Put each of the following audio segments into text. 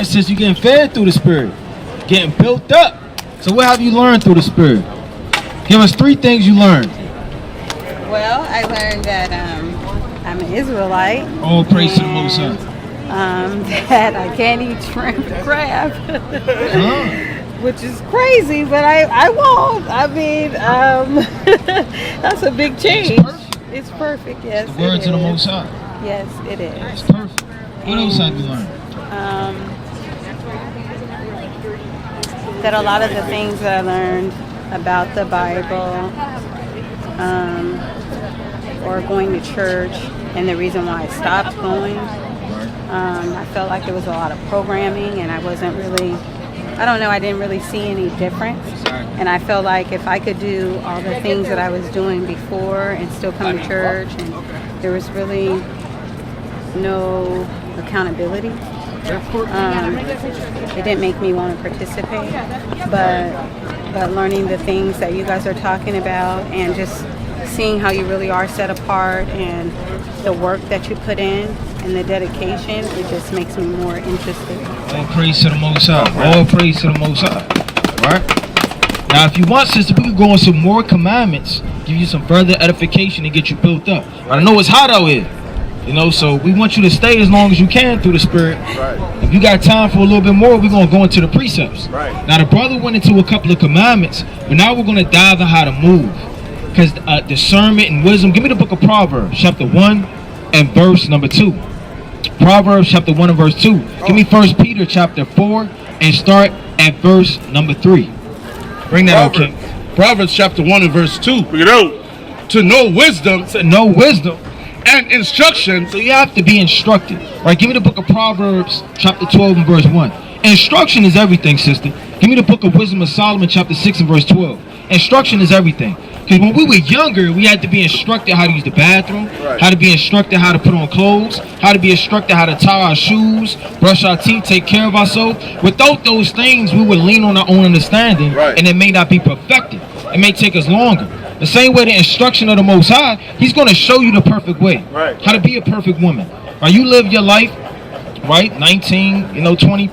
right, sis, you getting fed through the Spirit, getting built up. So what have you learned through the Spirit? Give us 3 things you learned. Well, I learned that I'm an Israelite. All praise to the Most High. That I can't eat shrimp and crab, which is crazy, but I won't. I mean, that's a big change. It's perfect, yes. The words of the Most High. Yes, it is. It's perfect. What else have you learned? That a lot of the things that I learned about the Bible, or going to church, and the reason why I stopped going, I felt like there was a lot of programming, and I wasn't really, I don't know, I didn't really see any difference. And I felt like if I could do all the things that I was doing before and still come to church, and there was really no accountability, it didn't make me want to participate. But learning the things that you guys are talking about, and just seeing how you really are set apart, and the work that you put in and the dedication, it just makes me more interested. All praise to the Most High. All praise to the Most High. Right? Now, if you want, sister, we could go on some more commandments, give you some further edification and get you built up. I know it's hot out here, you know, so we want you to stay as long as you can through the Spirit. Right. If you got time for a little bit more, we're going to go into the precepts. Right. Now, the brother went into a couple of commandments, but now we're going to dive in how to move. Because discernment and wisdom. Give me the book of Proverbs, chapter 1 and verse number 2. Proverbs, chapter 1 and verse 2. Give me 1 Peter, chapter 4, and start at verse number 3. Bring that out, King. Proverbs, chapter 1 and verse 2. Bring it out. To know wisdom To know wisdom. and instruction. So you have to be instructed. Right? Give me the book of Proverbs, chapter 12 and verse 1. Instruction is everything, sister. Give me the book of Wisdom of Solomon, chapter 6 and verse 12. Instruction is everything. Because when we were younger, we had to be instructed how to use the bathroom, how to be instructed how to put on clothes, how to be instructed how to tie our shoes, brush our teeth, take care of ourselves. Without those things, we would lean on our own understanding, and it may not be perfected. It may take us longer. The same way the instruction of the Most High, He's going to show you the perfect way, how to be a perfect woman. Right? You live your life, right? 19, 20,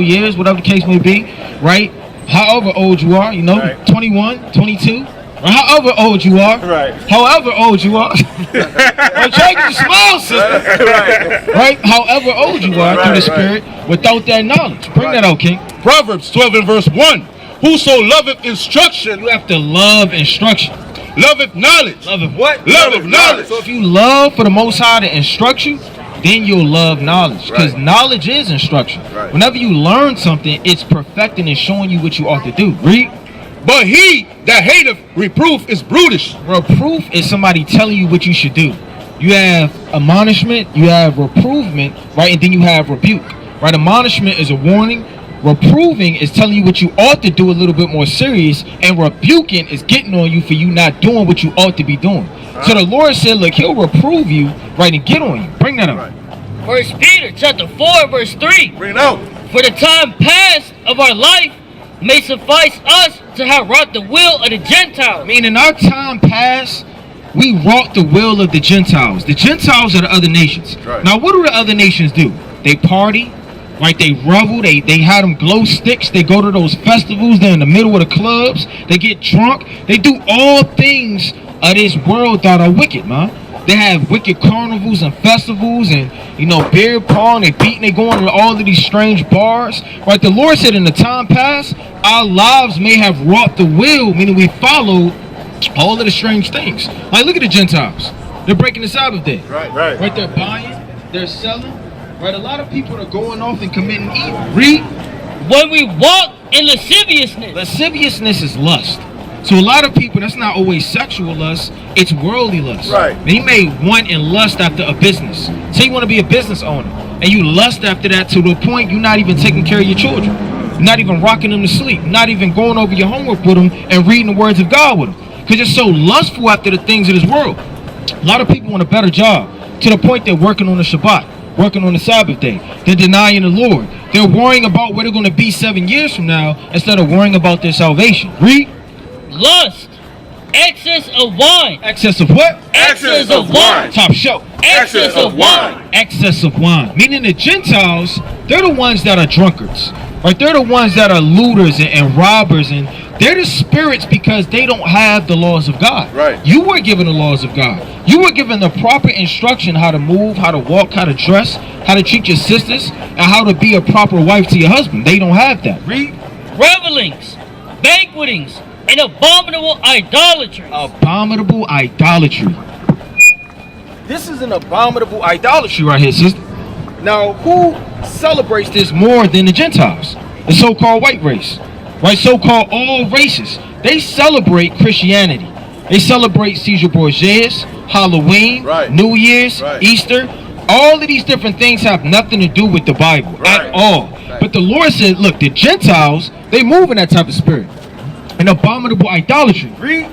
years, whatever the case may be, right? However old you are, 21, 22. Or however old you are, however old you are, I'm trying to smile, sister, right? However old you are through the Spirit, without that knowledge. Bring that out, King. Proverbs 12 and verse 1. Whoso loveth instruction, You have to love instruction. loveth knowledge. Love of what? Loveth knowledge. So if you love for the Most High to instruct you, then you'll love knowledge. Because knowledge is instruction. Whenever you learn something, it's perfecting and showing you what you ought to do. Read. But he that hateth reproof is brutish. Reproof is somebody telling you what you should do. You have admonishment, you have reprovement, right? And then you have rebuke, right? Admonishment is a warning. Reproving is telling you what you ought to do a little bit more serious. And rebuking is getting on you for you not doing what you ought to be doing. So the Lord said, look, He'll reprove you, right, and get on you. Bring that up. 1 Peter chapter 4 verse 3. Bring it out. For the time past of our life may suffice us to have wrought the will of the Gentiles. Meaning our time past, we wrought the will of the Gentiles. The Gentiles are the other nations. Now, what do the other nations do? They party, right? They revel. They have them glow sticks. They go to those festivals. They're in the middle of the clubs. They get drunk. They do all things of this world that are wicked, man. They have wicked carnivals and festivals and, beer pong. They beating, they going to all of these strange bars. Right? The Lord said in the time past, our lives may have wrought the will, meaning we followed all of the strange things. Like, look at the Gentiles. They're breaking the Sabbath day. Right. Right? They're buying, they're selling. Right? A lot of people are going off and committing evil. Read. When we walk in lasciviousness. Lasciviousness is lust. So a lot of people, that's not always sexual lust, it's worldly lust. And you may want and lust after a business. Say you want to be a business owner, and you lust after that to the point you're not even taking care of your children. You're not even rocking them to sleep. You're not even going over your homework with them and reading the words of God with them. Because you're so lustful after the things of this world. A lot of people want a better job, to the point they're working on the Shabbat, working on the Sabbath day. They're denying the Lord. They're worrying about where they're going to be 7 years from now instead of worrying about their salvation. Read. Lust, excess of wine. Excess of what? Excess of wine. Top shelf. Excess of wine. Excess of wine. Meaning the Gentiles, they're the ones that are drunkards, right? They're the ones that are looters and robbers, and they're the spirits because they don't have the laws of God. Right. You were given the laws of God. You were given the proper instruction how to move, how to walk, how to dress, how to treat your sisters, and how to be a proper wife to your husband. They don't have that. Read. Revelings, banquetings, and abominable idolatry. Abominable idolatry. This is an abominable idolatry right here, sister. Now, who celebrates this more than the Gentiles? The so-called white race, right? So-called all races. They celebrate Christianity. They celebrate Caesar Borgias, Halloween, Right. New Year's, Right. Easter. All of these different things have nothing to do with the Bible at all. But the Lord said, look, the Gentiles, they move in that type of spirit. An abominable idolatry. Read.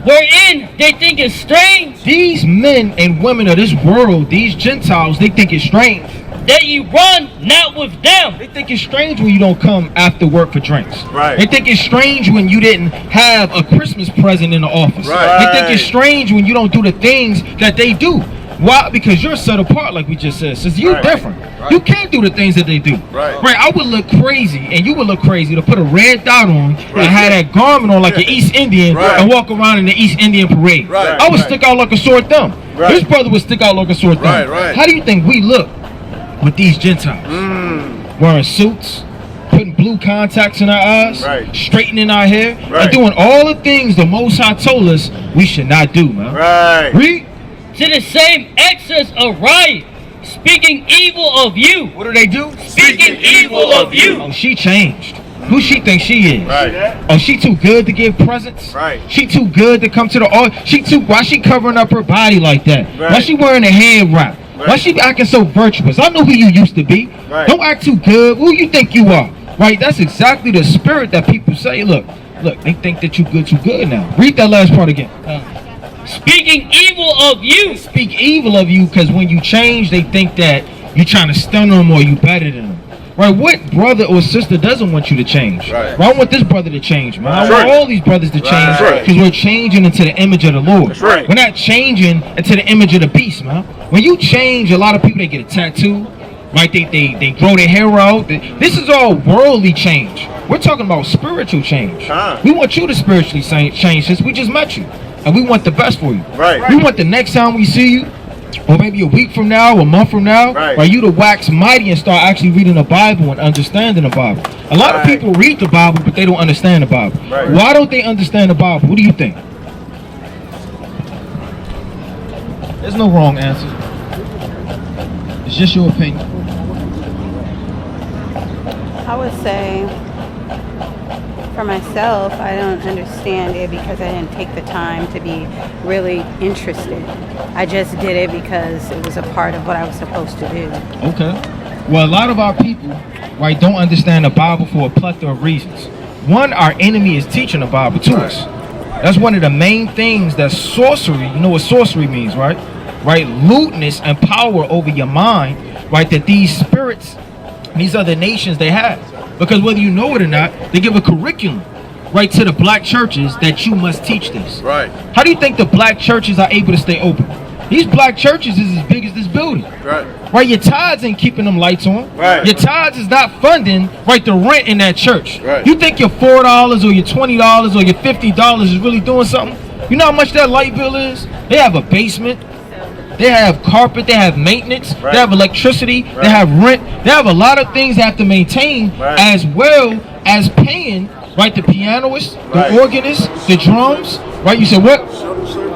Wherein they think it's strange These men and women of this world, these Gentiles, they think it's strange. that you run not with them. They think it's strange when you don't come after work for drinks. Right. They think it's strange when you didn't have a Christmas present in the office. Right. They think it's strange when you don't do the things that they do. Why? Because you're set apart, like we just said. Since you're Right. different. Right. You can't do the things that they do. Right. I would look crazy, and you would look crazy to put a red dot on and have that garment on like an East Indian Right. and walk around in the East Indian parade. Right. I would Right. stick out like a sore thumb. Right. This brother would stick out like a sore thumb. Right, right. How do you think we look with these Gentiles? Wearing suits, putting blue contacts in our eyes, Right. straightening our hair, Right. and doing all the things the Most High told us we should not do, man. Right. Read. To the same excess of riot, speaking evil of you. What do they do? Speaking evil of you. Oh, she changed. Who she thinks she is? Right. Oh, she too good to give presents? Right. She too good to come to the altar? Why she covering up her body like that? Why Right. she wearing a head wrap? Why Right. she acting so virtuous? I know who you used to be. Right. Don't act too good. Who you think you are? Right? That's exactly the spirit that people say. Look, they think that you good too good now. Read that last part again. Speaking evil of you. Speak evil of you because when you change, they think that you're trying to stun them or you better than them. Right? What brother or sister doesn't want you to change? Right. Well, I want this brother to change, man. I That's want right. all these brothers to change That's right. because we're changing into the image of the Lord. That's right. We're not changing into the image of the beast, man. When you change, a lot of people, they get a tattoo, right? They grow their hair out. This is all worldly change. We're talking about spiritual change. We want you to spiritually change since we just met you. And we want the best for you. Right. We want the next time we see you, or maybe a week from now, a month from now, Right. you to wax mighty and start actually reading the Bible and understanding the Bible. A lot of Right. people read the Bible, but they don't understand the Bible. Right. Why don't they understand the Bible? What do you think? There's no wrong answer. It's just your opinion. I would say, for myself, I don't understand it because I didn't take the time to be really interested. I just did it because it was a part of what I was supposed to do. Okay. Well, a lot of our people, right, don't understand the Bible for a plethora of reasons. One, our enemy is teaching the Bible to us. That's one of the main things that sorcery, you know what sorcery means, right? Right? Lewdness and power over your mind, right, that these spirits, these other nations, they have. Because whether you know it or not, they give a curriculum, right, to the black churches that you must teach this. Right. How do you think the black churches are able to stay open? These black churches is as big as this building. Right. Right, your tithes ain't keeping them lights on. Right. Your tithes is not funding, right, the rent in that church. Right. You think your $4 or your $20 or your $50 is really doing something? You know how much that light bill is? They have a basement. They have carpet. They have maintenance. Right. They have electricity. Right. They have rent. They have a lot of things they have to maintain, Right. as well as paying, right, the pianist, Right. the organist, the drums, right? You said what?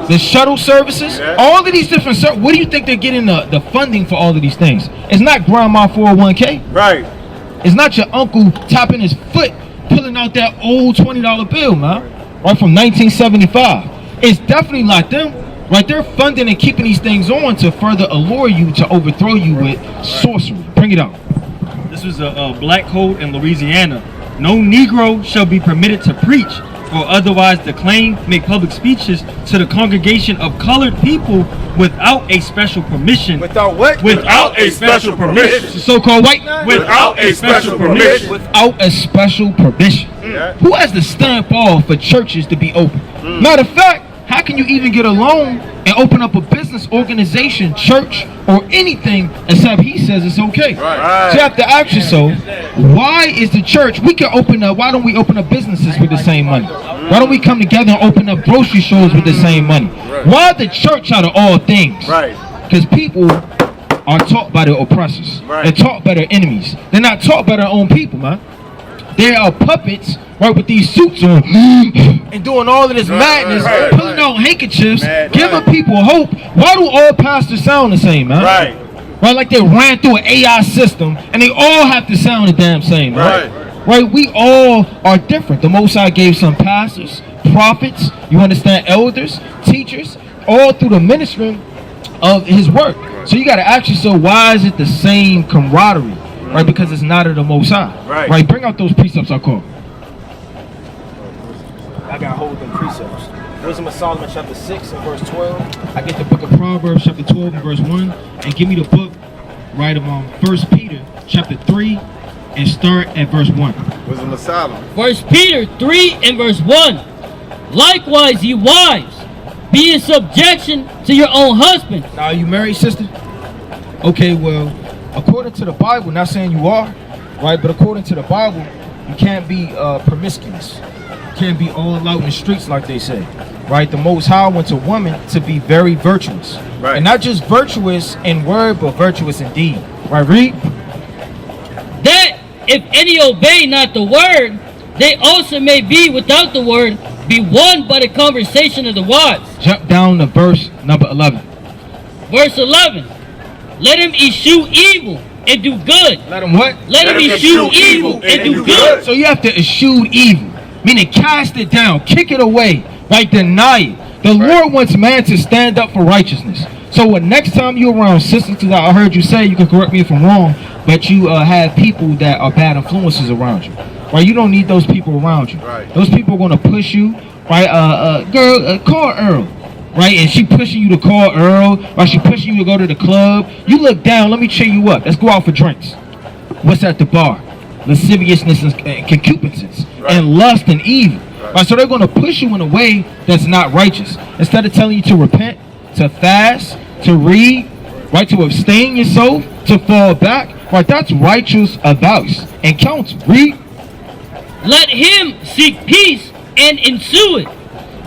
The shuttle services, Yeah. all of these different. What do you think they're getting the funding for all of these things? It's not grandma 401k. Right. It's not your uncle tapping his foot, pulling out that old $20 bill, man, right, from 1975. It's definitely not them, right? They're funding and keeping these things on to further allure you to overthrow you with sorcery. Bring it out. This was a black code in Louisiana. No Negro shall be permitted to preach or otherwise declaim, make public speeches to the congregation of colored people without a special permission. Without what? Without a special permission. The so-called white man? Without a special permission. Without a special permission. Yeah. Who has the stamp off for churches to be open? Matter of fact, how can you even get a loan and open up a business, organization, church, or anything except he says it's okay? Right. So you have to ask yourself, why is the church, why don't we open up businesses with the same money? Why don't we come together and open up grocery stores with the same money? Why the church out of all things? Right. Because people are taught by their oppressors. Right. They're taught by their enemies. They're not taught by their own people, man. They are puppets, right, with these suits on and doing all of this madness, pulling out handkerchiefs, giving people hope. Why do all pastors sound the same, man? Right, like they ran through an AI system and they all have to sound the damn same, right? Right, we all are different. The Most High gave some pastors, prophets, you understand, elders, teachers, all through the ministry of his work. So you got to ask yourself, why is it the same camaraderie? Right, because it's not of the Most High. Right, bring out those precepts I call. I got hold of them precepts. Wisdom of Solomon chapter 6 and verse 12. I get the book of Proverbs chapter 12 and verse 1. And give me the book, right, of 1 Peter chapter 3 and start at verse 1. Wisdom of Solomon. 1 Peter 3 and verse 1. Likewise, ye wives, be in subjection to your own husband. Now, are you married, sister? Okay, well, according to the Bible, not saying you are, right, but according to the Bible, you can't be promiscuous. You can't be all out in the streets like they say, right? The Most High wants a woman to be very virtuous. Right. And not just virtuous in word, but virtuous in deed. Right, read? That if any obey not the word, they also may be without the word, be won by the conversation of the wives. Jump down to verse number 11. Verse 11. Let him eschew evil and do good. Let him what? Let him eschew evil and do good. So you have to eschew evil, meaning cast it down, kick it away, right? Deny it. The Lord wants man to stand up for righteousness. So when next time you're around sisters, that I heard you say, you can correct me if I'm wrong, but you have people that are bad influences around you, right? You don't need those people around you. Right. Those people are going to push you, right? Girl, call Earl. Right, and she pushing you to call Earl, or she pushing you to go to the club. You look down, let me cheer you up. Let's go out for drinks. What's at the bar? Lasciviousness and concupiscence, and lust and evil. Right, so they're going to push you in a way that's not righteous. Instead of telling you to repent, to fast, to read, right, to abstain yourself, to fall back, right, that's righteous advice and counsel. Read. Let him seek peace and ensue it.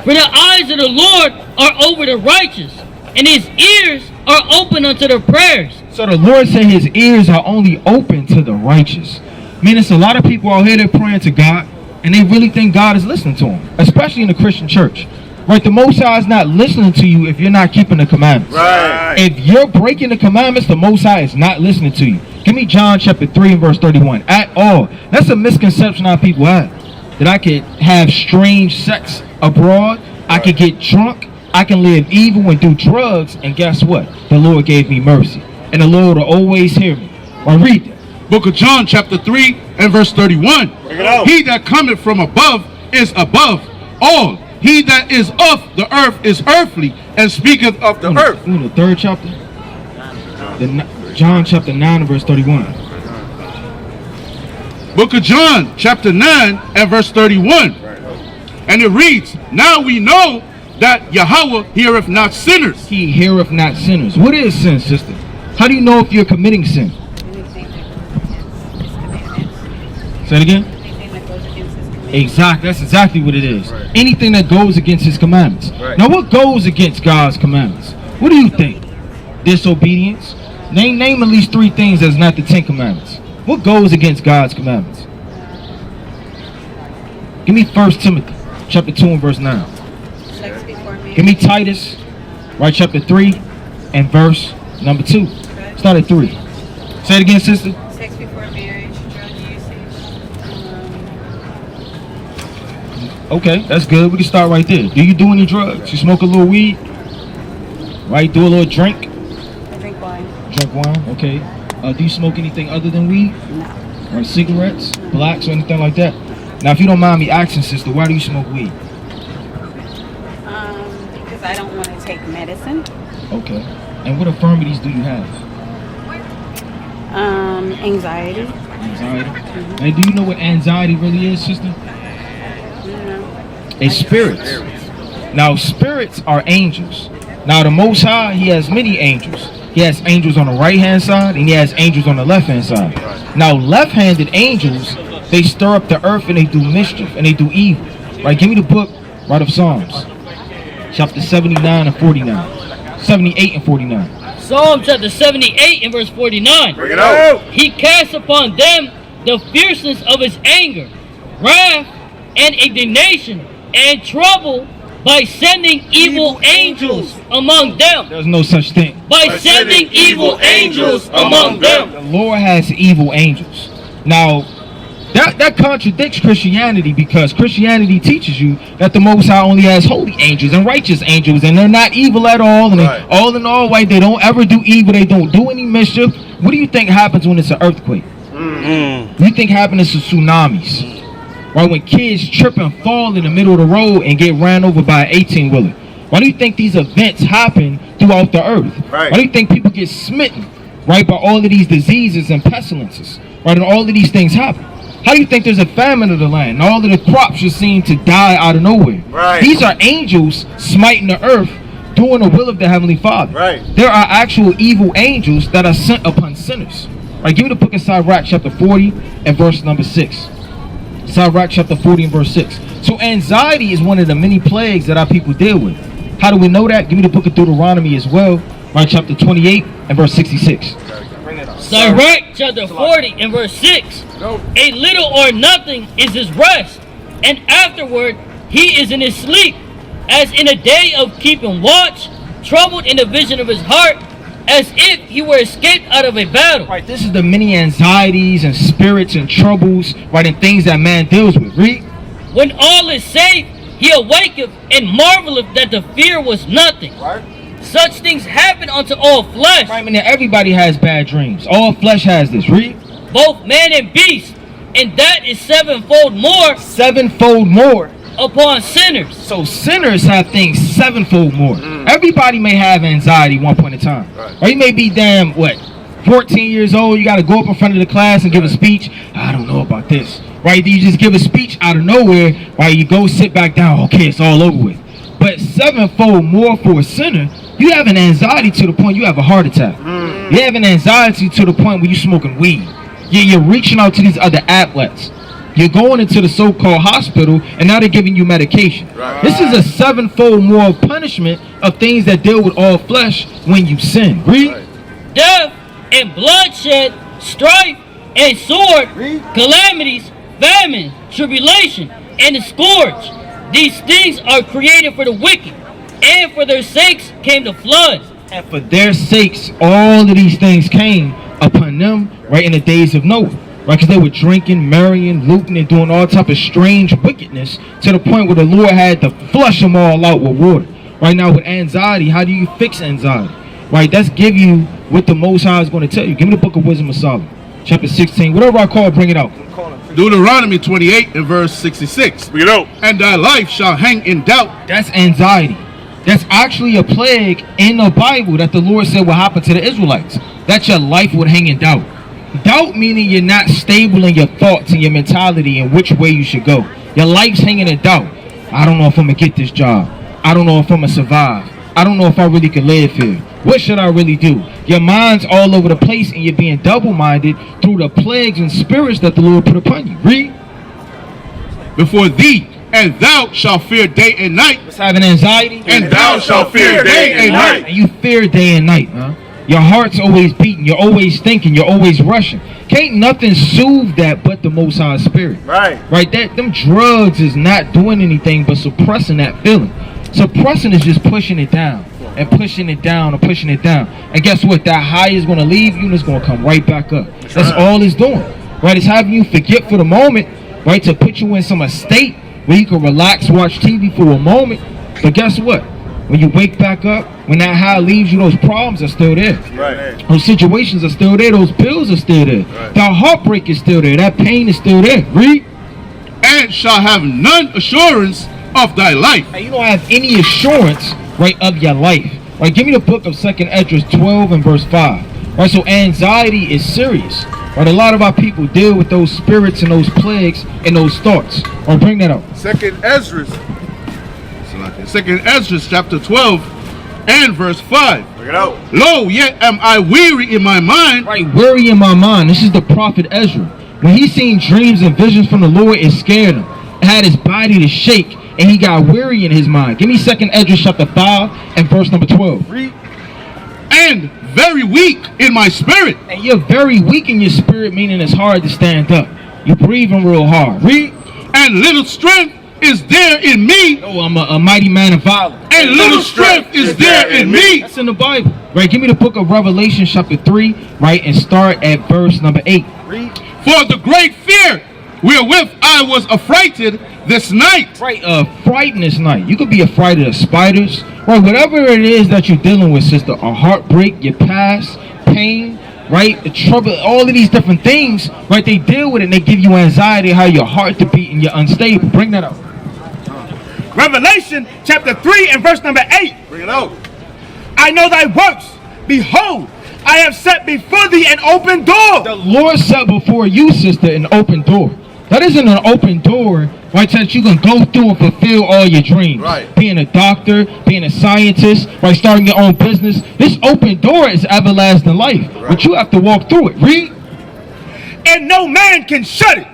For the eyes of the Lord are over the righteous, and his ears are open unto their prayers. So the Lord said his ears are only open to the righteous. Meaning it's a lot of people out here that are praying to God, and they really think God is listening to them, especially in the Christian church. Right, the Most High is not listening to you if you're not keeping the commandments. Right. If you're breaking the commandments, the Most High is not listening to you. Give me John chapter 3 and verse 31. At all. That's a misconception our people have. That I could have strange sex abroad, I could get drunk, I can live evil and do drugs, and guess what? The Lord gave me mercy. And the Lord will always hear me. Or read that. Book of John chapter 3 and verse 31. He that cometh from above is above all. He that is of the earth is earthly, and speaketh of the earth. In the third chapter? John chapter 9 and verse 31. Book of John chapter 9 and verse 31. And it reads, now we know that Yahweh heareth not sinners. He heareth not sinners. What is sin, sister? How do you know if you're committing sin? Say it again. Exactly. That's exactly what it is. Right. Anything that goes against his commandments. Right. Now, what goes against God's commandments? What do you think? Disobedience? Name at least 3 things that's not the 10 commandments. What goes against God's commandments? Give me 1 Timothy chapter 2 and verse 9. Give me Titus, right, chapter 3 and verse number 2. Start at 3. Say it again, sister. Sex before marriage, drug usage. Okay, that's good. We can start right there. Do you do any drugs? You smoke a little weed? Right, do a little drink? I drink wine. Drink wine, okay. Do you smoke anything other than weed? No. Or cigarettes, blacks, or anything like that? Now, if you don't mind me asking, sister, why do you smoke weed? Because I don't want to take medicine. Okay. And what infirmities do you have? Anxiety. Anxiety? Mm-hmm. And do you know what anxiety really is, sister? No. It's spirits. Now, spirits are angels. Now, the Most High, he has many angels. He has angels on the right-hand side, and he has angels on the left-hand side. Now, left-handed angels, they stir up the earth, and they do mischief, and they do evil. Right? Give me the book, right, of Psalms. Chapter 79 and 49. 78 and 49. Psalm chapter 78 and verse 49. Bring it out. He casts upon them the fierceness of his anger, wrath, and indignation, and trouble by sending evil angels among them. There's no such thing. By sending evil angels among them. The Lord has evil angels. Now, that contradicts Christianity, because Christianity teaches you that the Most High only has holy angels and righteous angels, and they're not evil at all, and Right. all in all, right, they don't ever do evil, they don't do any mischief. What do you think happens when it's an earthquake? What do you think happens to tsunamis? Right, when kids trip and fall in the middle of the road and get ran over by an 18-wheeler? Why do you think these events happen throughout the earth? Right. Why do you think people get smitten, right, by all of these diseases and pestilences, right, and all of these things happen? How do you think there's a famine of the land and all of the crops just seem to die out of nowhere? Right. These are angels smiting the earth, doing the will of the Heavenly Father. Right. There are actual evil angels that are sent upon sinners. Right, give me the book of Sirach chapter 40 and verse number 6. Sirach chapter 40 and verse 6. So anxiety is one of the many plagues that our people deal with. How do we know that? Give me the book of Deuteronomy as well, right, chapter 28 and verse 66. Sirach chapter 40 and verse 6. A little or nothing is his rest, and afterward he is in his sleep, as in a day of keeping watch, troubled in the vision of his heart, as if he were escaped out of a battle. Right, this is the many anxieties and spirits and troubles, right, and things that man deals with. Read. When all is safe, he awaketh and marveleth that the fear was nothing. Right. Such things happen unto all flesh, Right, I mean, everybody has bad dreams. All flesh has this. Read. both man and beast, and that is sevenfold more Sevenfold more. upon sinners. So sinners have things sevenfold more. Everybody may have anxiety at one point in time. Right. Or you may be 14 years old, you got to go up in front of the class and give a speech. I don't know about this. Right? You just give a speech out of nowhere, right? You go sit back down. Okay, it's all over with. But sevenfold more for a sinner, you have an anxiety to the point you have a heart attack. You have an anxiety to the point where you're smoking weed. You're reaching out to these other outlets. You're going into the so-called hospital, and now they're giving you medication. Right. This is a sevenfold more punishment of things that deal with all flesh when you sin. Read. Right. Death and bloodshed, strife and sword, calamities, famine, tribulation, and the scourge. These things are created for the wicked, and for their sakes came the flood. And for their sakes, all of these things came upon them, right, in the days of Noah. Right, because they were drinking, marrying, looting, and doing all type of strange wickedness to the point where the Lord had to flush them all out with water. Right now, with anxiety, how do you fix anxiety? Right, that's give you what the Most High is going to tell you. Give me the book of Wisdom of Solomon, chapter 16. Whatever I call it, bring it out. Deuteronomy 28 and verse 66. Bring it out. And thy life shall hang in doubt. That's anxiety. That's actually a plague in the Bible that the Lord said will happen to the Israelites. That your life would hang in doubt. Doubt meaning you're not stable in your thoughts and your mentality and which way you should go. Your life's hanging in doubt. I don't know if I'm going to get this job. I don't know if I'm going to survive. I don't know if I really can live here. What should I really do? Your mind's all over the place and you're being double-minded through the plagues and spirits that the Lord put upon you. Read. Before thee, and thou shalt fear day and night. What's having anxiety? And thou shalt fear day and night. And you fear day and night, huh? Your heart's always beating. You're always thinking. You're always rushing. Can't nothing soothe that but the Most High Spirit. Right. Right? Them drugs is not doing anything but suppressing that feeling. Suppressing is just pushing it down and pushing it down and pushing it down. And guess what? That high is going to leave you and it's going to come right back up. That's all it's doing. Right? It's having you forget for the moment, right? To put you in some state where you can relax, watch TV for a moment. But guess what? When you wake back up, when that high leaves you, those problems are still there. Right. Those situations are still there. Those bills are still there. Right. That heartbreak is still there. That pain is still there. Read. And shall have none assurance of thy life. And you don't have any assurance, right, of your life. Right, give me the book of 2nd Esdras 12 and verse 5. Right, so anxiety is serious. Right, a lot of our people deal with those spirits and those plagues and those thoughts. Right, bring that up. 2nd Esdras. Second Ezra chapter 12 and verse 5. Bring it out. Lo, yet am I weary in my mind. Right, weary in my mind. This is the prophet Ezra. When he seen dreams and visions from the Lord, it scared him. It had his body to shake, and he got weary in his mind. Give me 2nd Ezra chapter 5 and verse number 12. Read. And very weak in my spirit. And you're very weak in your spirit, meaning it's hard to stand up. You're breathing real hard. Read. And little strength is there in me. Oh, I'm a mighty man of violence. And little strength is there in me. That's in the Bible. Right, give me the book of Revelation chapter 3, right, and start at verse number 8. Read. For the great fear wherewith I was affrighted this night. Right, frightened this night. You could be affrighted of spiders. Right, whatever it is that you're dealing with, sister, a heartbreak, your past, pain, right, the trouble, all of these different things, right, they deal with it and they give you anxiety, how your heart to beat and you're unstable. Bring that up. Revelation chapter 3 and verse number 8. Bring it out. I know thy works. Behold, I have set before thee an open door. The Lord set before you, sister, an open door. That isn't an open door, right, that you can go through and fulfill all your dreams. Right. Being a doctor, being a scientist, right, starting your own business. This open door is everlasting life, but you have to walk through it. Read. And no man can shut it.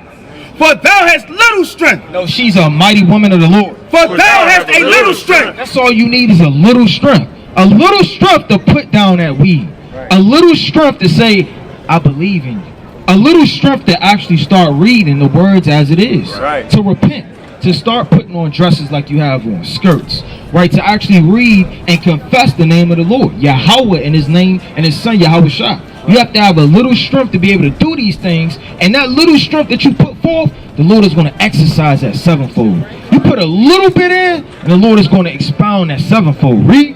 For thou hast little strength. No, she's a mighty woman of the Lord. For thou hast a little strength. That's all you need is a little strength. A little strength to put down that weed. A little strength to say, I believe in you. A little strength to actually start reading the words as it is. Right. To repent. To start putting on dresses like you have on, skirts. Right, to actually read and confess the name of the Lord. Yahweh and his name and his son Yahweh Shah. You have to have a little strength to be able to do these things. And that little strength that you put forth, the Lord is going to exercise that sevenfold. You put a little bit in, and the Lord is going to expound that sevenfold. Read.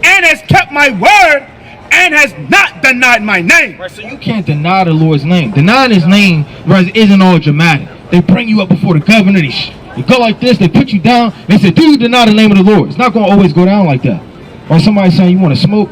And has kept my word, and has not denied my name. Right, so you can't deny the Lord's name. Denying his name, right, isn't all dramatic. They bring you up before the governor. They go like this. They put you down. They say, do you deny the name of the Lord? It's not going to always go down like that. Or somebody saying, you want to smoke?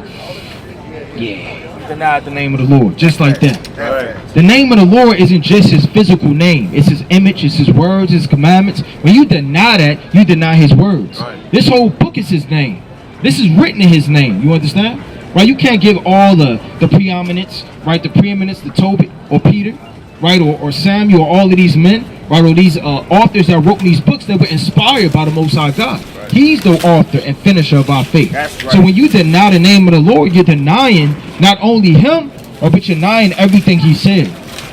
Yeah. Denied the name of the Lord, just like that. Right. The name of the Lord isn't just his physical name. It's his image, it's his words, his commandments. When you deny that, you deny his words. Right. This whole book is his name. This is written in his name. You understand? Right? You can't give all the preeminence, right? The preeminence to Tobit or Peter, right? Or Samuel, or all of these men, right? Or these authors that wrote these books that were inspired by the Most High God. Right. He's the author and finisher of our faith. That's right. So when you deny the name of the Lord, you're denying not only him, but you're denying everything he said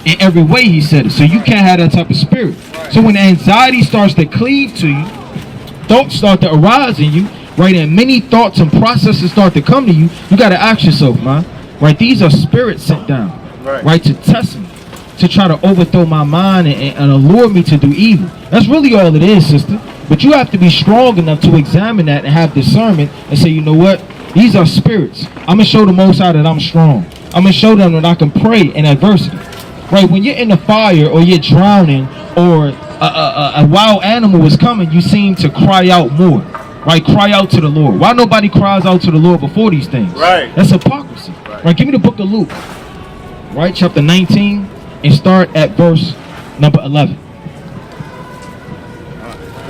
in every way he said it. So you can't have that type of spirit. Right. So when anxiety starts to cleave to you, thoughts start to arise in you, right, and many thoughts and processes start to come to you, you got to ask yourself, man, right, these are spirits sent down, right, to test me, to try to overthrow my mind and allure me to do evil. That's really all it is, sister. But you have to be strong enough to examine that and have discernment and say, you know what, these are spirits. I'm going to show the Most High that I'm strong. I'm going to show them that I can pray in adversity. Right, when you're in the fire or you're drowning or a wild animal is coming, you seem to cry out more. Right, cry out to the Lord. Why nobody cries out to the Lord before these things? Right. That's hypocrisy. Right, give me the book of Luke. Right, chapter 19, and start at verse number 11.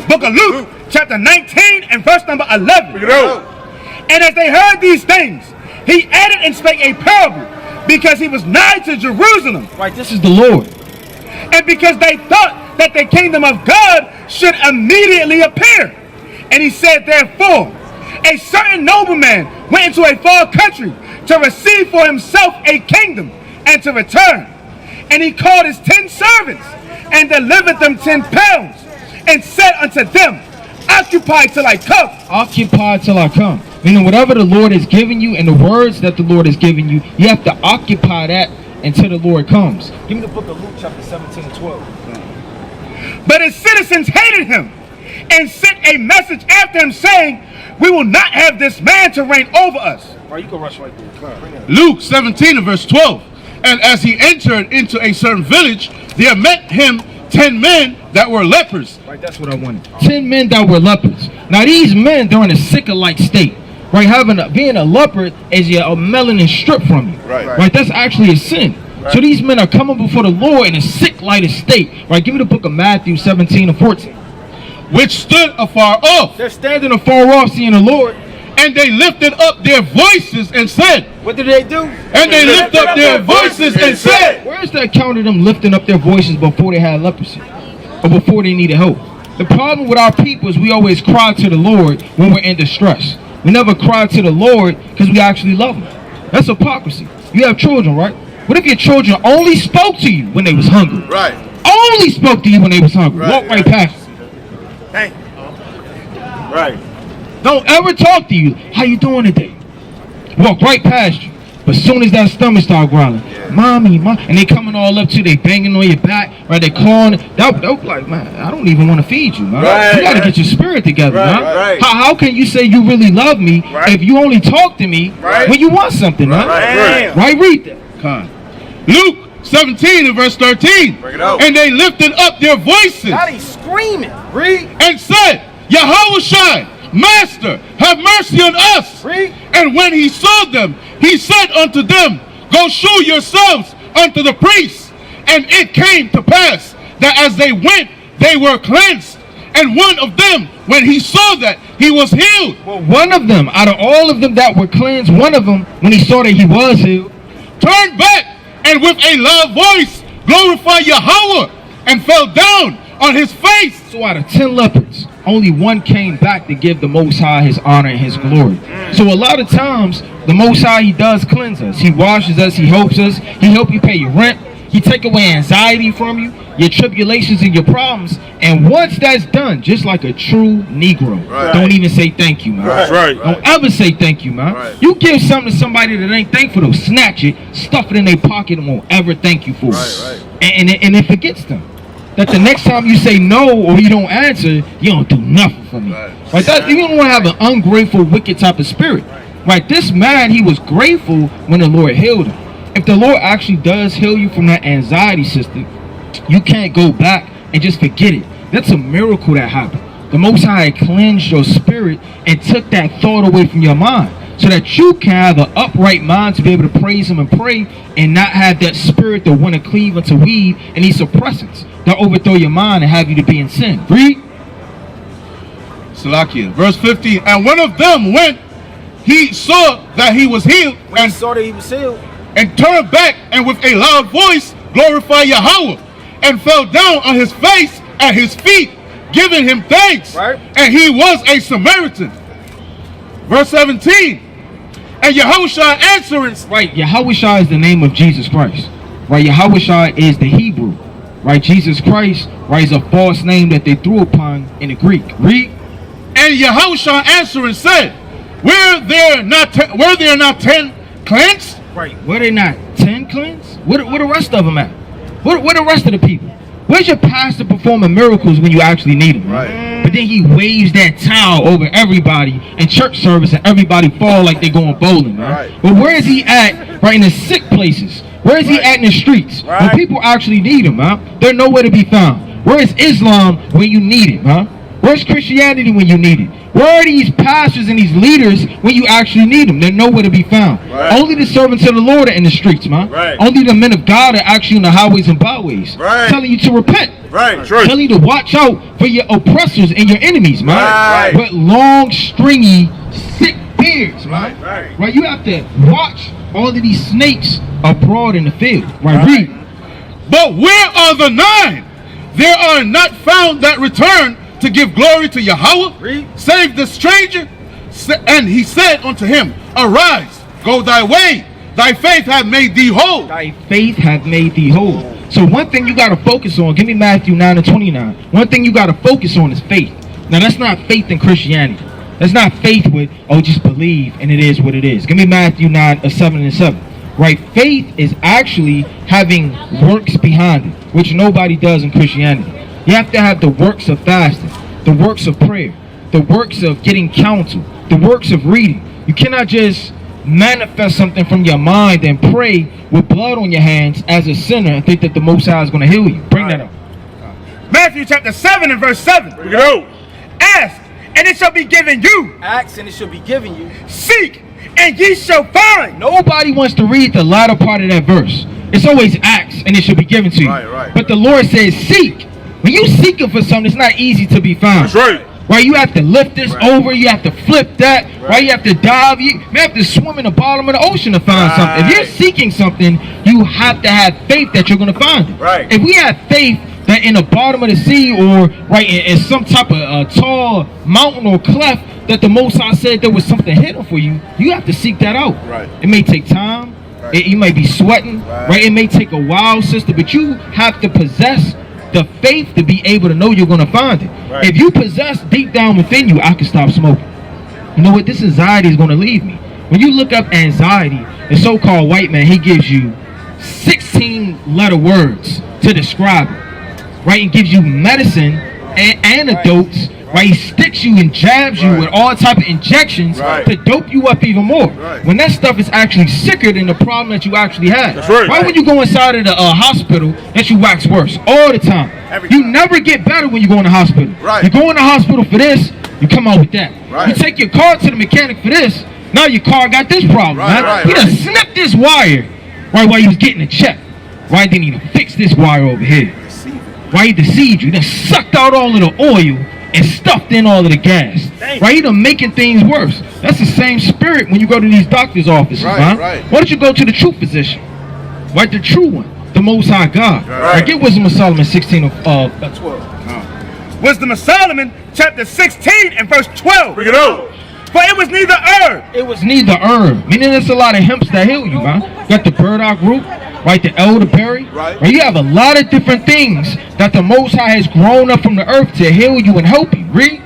Book of Luke, chapter 19 and verse number 11. Bring it out. And as they heard these things, he added and spake a parable, because he was nigh to Jerusalem. Right, this is the Lord. And because they thought that the kingdom of God should immediately appear. And he said, therefore, a certain nobleman went into a far country to receive for himself a kingdom and to return. And he called his 10 servants and delivered them 10 pounds and said unto them, occupy till I come. Occupy till I come. Meaning whatever the Lord has given you and the words that the Lord has given you, you have to occupy that until the Lord comes. Give me the book of Luke chapter 17 and 12. But his citizens hated him and sent a message after him saying, we will not have this man to reign over us. Right, you can rush right there. Luke 17 and verse 12. And as he entered into a certain village, there met him 10 men that were lepers. Right, that's what I wanted. 10 men that were lepers. Now these men, they're in a sicker-like state. Right, being a leper is your melanin stripped from you. Right, that's actually a sin. Right. So these men are coming before the Lord in a sick-like state. Right, give me the book of Matthew 17 and 14. which stood afar off. They're standing afar off seeing the Lord. And they lifted up their voices and said. What did they do? And they lifted up their voices and said. Where's the account of them lifting up their voices before they had leprosy? Or before they needed help? The problem with our people is we always cry to the Lord when we're in distress. We never cry to the Lord because we actually love Him. That's hypocrisy. You have children, right? What if your children only spoke to you when they was hungry? Right. Only spoke to you when they was hungry. Right, Walk right past you. Thank you. Right. Don't ever talk to you. How you doing today? Walk right past you. But as soon as that stomach start growling, mommy, and they coming all up to you, they banging on your back, right? They clawing. They'll be like, man, I don't even want to feed you, man. Right, you got to right. get your spirit together, man. Right. How can you say you really love me if you only talk to me when you want something, man? Right, read that. Luke 17 and verse 13. Bring it out. And they lifted up their voices. He's screaming. Read. And said, Yahushua, Master, have mercy on us. Read. And when he saw them, he said unto them, Go shew yourselves unto the priests. And it came to pass that as they went, they were cleansed. And one of them, when he saw that, he was healed. Well, one of them, out of all of them that were cleansed, one of them, when he saw that he was healed, turned back and with a loud voice glorified Yahweh and fell down on his face. so out of 10 leopards, only one came back to give the Most High His honor and His glory. So a lot of times, the Most High, He does cleanse us. He washes us. He helps us. He help you pay your rent. He take away anxiety from you, your tribulations and your problems. And once that's done, just like a true Negro, don't even say thank you, man. Don't ever say thank you, man. You give something to somebody that ain't thankful, they'll snatch it, stuff it in their pocket, and won't ever thank you for it. And it forgets them. That the next time you say no or you don't answer, you don't do nothing for me. Right? That, you don't want to have an ungrateful, wicked type of spirit. Right? This man, he was grateful when the Lord healed him. If the Lord actually does heal you from that anxiety system, you can't go back and just forget it. That's a miracle that happened. The Most High cleansed your spirit and took that thought away from your mind, so that you can have an upright mind to be able to praise Him and pray, and not have that spirit that want to cleave unto weed and these suppressants that overthrow your mind and have you to be in sin. Read. Salakia, verse 15. And one of them went, he saw that he was healed, and saw that he was healed, and turned back and with a loud voice glorified Yahweh, and fell down on his face at his feet, giving him thanks. And he was a Samaritan. Verse 17. And Yahushua answering. Right, Yahushua is the name of Jesus Christ. Right, Yahushua is the Hebrew. Right, Jesus Christ, right, is a false name that they threw upon in the Greek. Read. And Yahushua answering said, Were there not 10 cleansed? Right, were they not 10 cleansed? Where the rest of them at? Where the rest of the people? Where's your pastor performing miracles when you actually need him? But then he waves that towel over everybody in church service, and everybody fall like they're going bowling, man. But where is he at, right, in the sick places? Where is he at in the streets? When people actually need him, man? They're nowhere to be found. Where is Islam when you need it, man? Where's Christianity when you need it? Where are these pastors and these leaders when you actually need them? They're nowhere to be found. Only the servants of the Lord are in the streets, man. Only the men of God are actually in the highways and byways, telling you to repent. Telling you to watch out for your oppressors and your enemies, man. With long, stringy, sick beards, man. Right? You have to watch all of these snakes abroad in the field. Read. But where are the 9? There are not found that return to give glory to Yahweh, save the stranger. And he said unto him, Arise, go thy way, thy faith hath made thee whole. Thy faith hath made thee whole. So one thing you got to focus on, give me Matthew 9 and 29. One thing you got to focus on is faith. Now that's not faith in Christianity. That's not faith with, oh, just believe and it is what it is. Give me Matthew 9, 7 and 7. Right, faith is actually having works behind it, which nobody does in Christianity. You have to have the works of fasting, the works of prayer, the works of getting counsel, the works of reading. You cannot just manifest something from your mind and pray with blood on your hands as a sinner and think that the Most High is going to heal you. Bring that up. Matthew chapter 7 and verse 7. Ask, and it shall be given you. Ask, and it shall be given you. Seek, and ye shall find. Nobody wants to read the latter part of that verse. It's always ask, and it shall be given to you. But the Lord says seek, When you seeking for something, it's not easy to be found. That's right. Right, you have to lift this over, you have to flip that, right? You have to dive, you have to swim in the bottom of the ocean to find something. If you're seeking something, you have to have faith that you're going to find it. Right. If we have faith that in the bottom of the sea or right in some type of tall mountain or cleft that the Most High said there was something hidden for you, you have to seek that out. Right. It may take time. Right. You may be sweating, right? It may take a while, sister, but you have to possess the faith to be able to know you're going to find it. Right. If you possess deep down within you, I can stop smoking. You know what? This anxiety is going to leave me. When you look up anxiety, the so-called white man, he gives you 16 letter words to describe it, right? And gives you medicine and antidotes, right? He sticks you and jabs you with all type of injections to dope you up even more. When that stuff is actually sicker than the problem that you actually had. That's right. Why when you go inside of the hospital that you wax worse all the time? You never get better when you go in the hospital. You go in the hospital for this, you come out with that. You take your car to the mechanic for this, now your car got this problem, man. He done snipped this wire, right, while he was getting a check. Right, then he done fixed this wire over here. Right, he deceived you, then sucked out all of the oil and stuffed in all of the gas. Right, he done making things worse. That's the same spirit when you go to these doctor's offices, Why don't you go to the true physician? Right, the true one, the Most High God. Right, get Wisdom of Solomon 16 12. Wisdom of Solomon, chapter 16 and verse 12. Bring it out. For it was neither herb. It was neither herb. Meaning there's a lot of hemps that heal you, man. You got the burdock root, right? The elderberry. Right. You have a lot of different things that the Most High has grown up from the earth to heal you and help you. Read.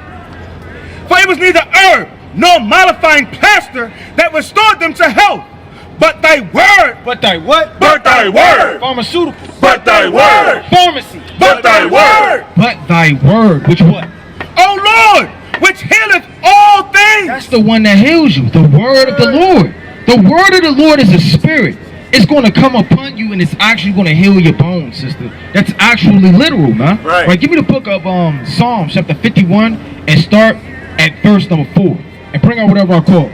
For it was neither herb nor mollifying plaster that restored them to health, but thy word. But thy what? But thy word. Pharmaceuticals. But thy word. Pharmacy. But thy word. But thy word. Which what? O Lord, which healeth all things. That's the one that heals you. The word of the Lord. The word of the Lord is a spirit. It's going to come upon you and it's actually going to heal your bones, sister. That's actually literal, man. Right. Give me the book of Psalms chapter 51 and start at verse number 4. And bring out whatever I call.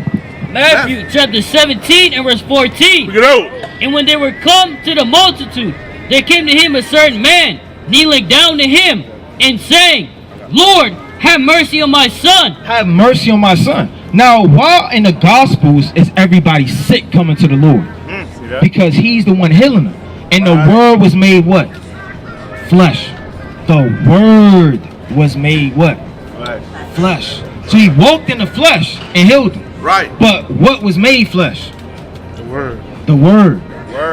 Matthew chapter 17 and verse 14. Bring it out. And when they were come to the multitude, there came to him a certain man, kneeling down to him and saying, Lord, have mercy on my son. Have mercy on my son. Now, while in the Gospels is everybody sick coming to the Lord? Because he's the one healing them. And the word was made what? Flesh. The word was made what? Flesh. So he walked in the flesh and healed them. Right. But what was made flesh? The word. The word.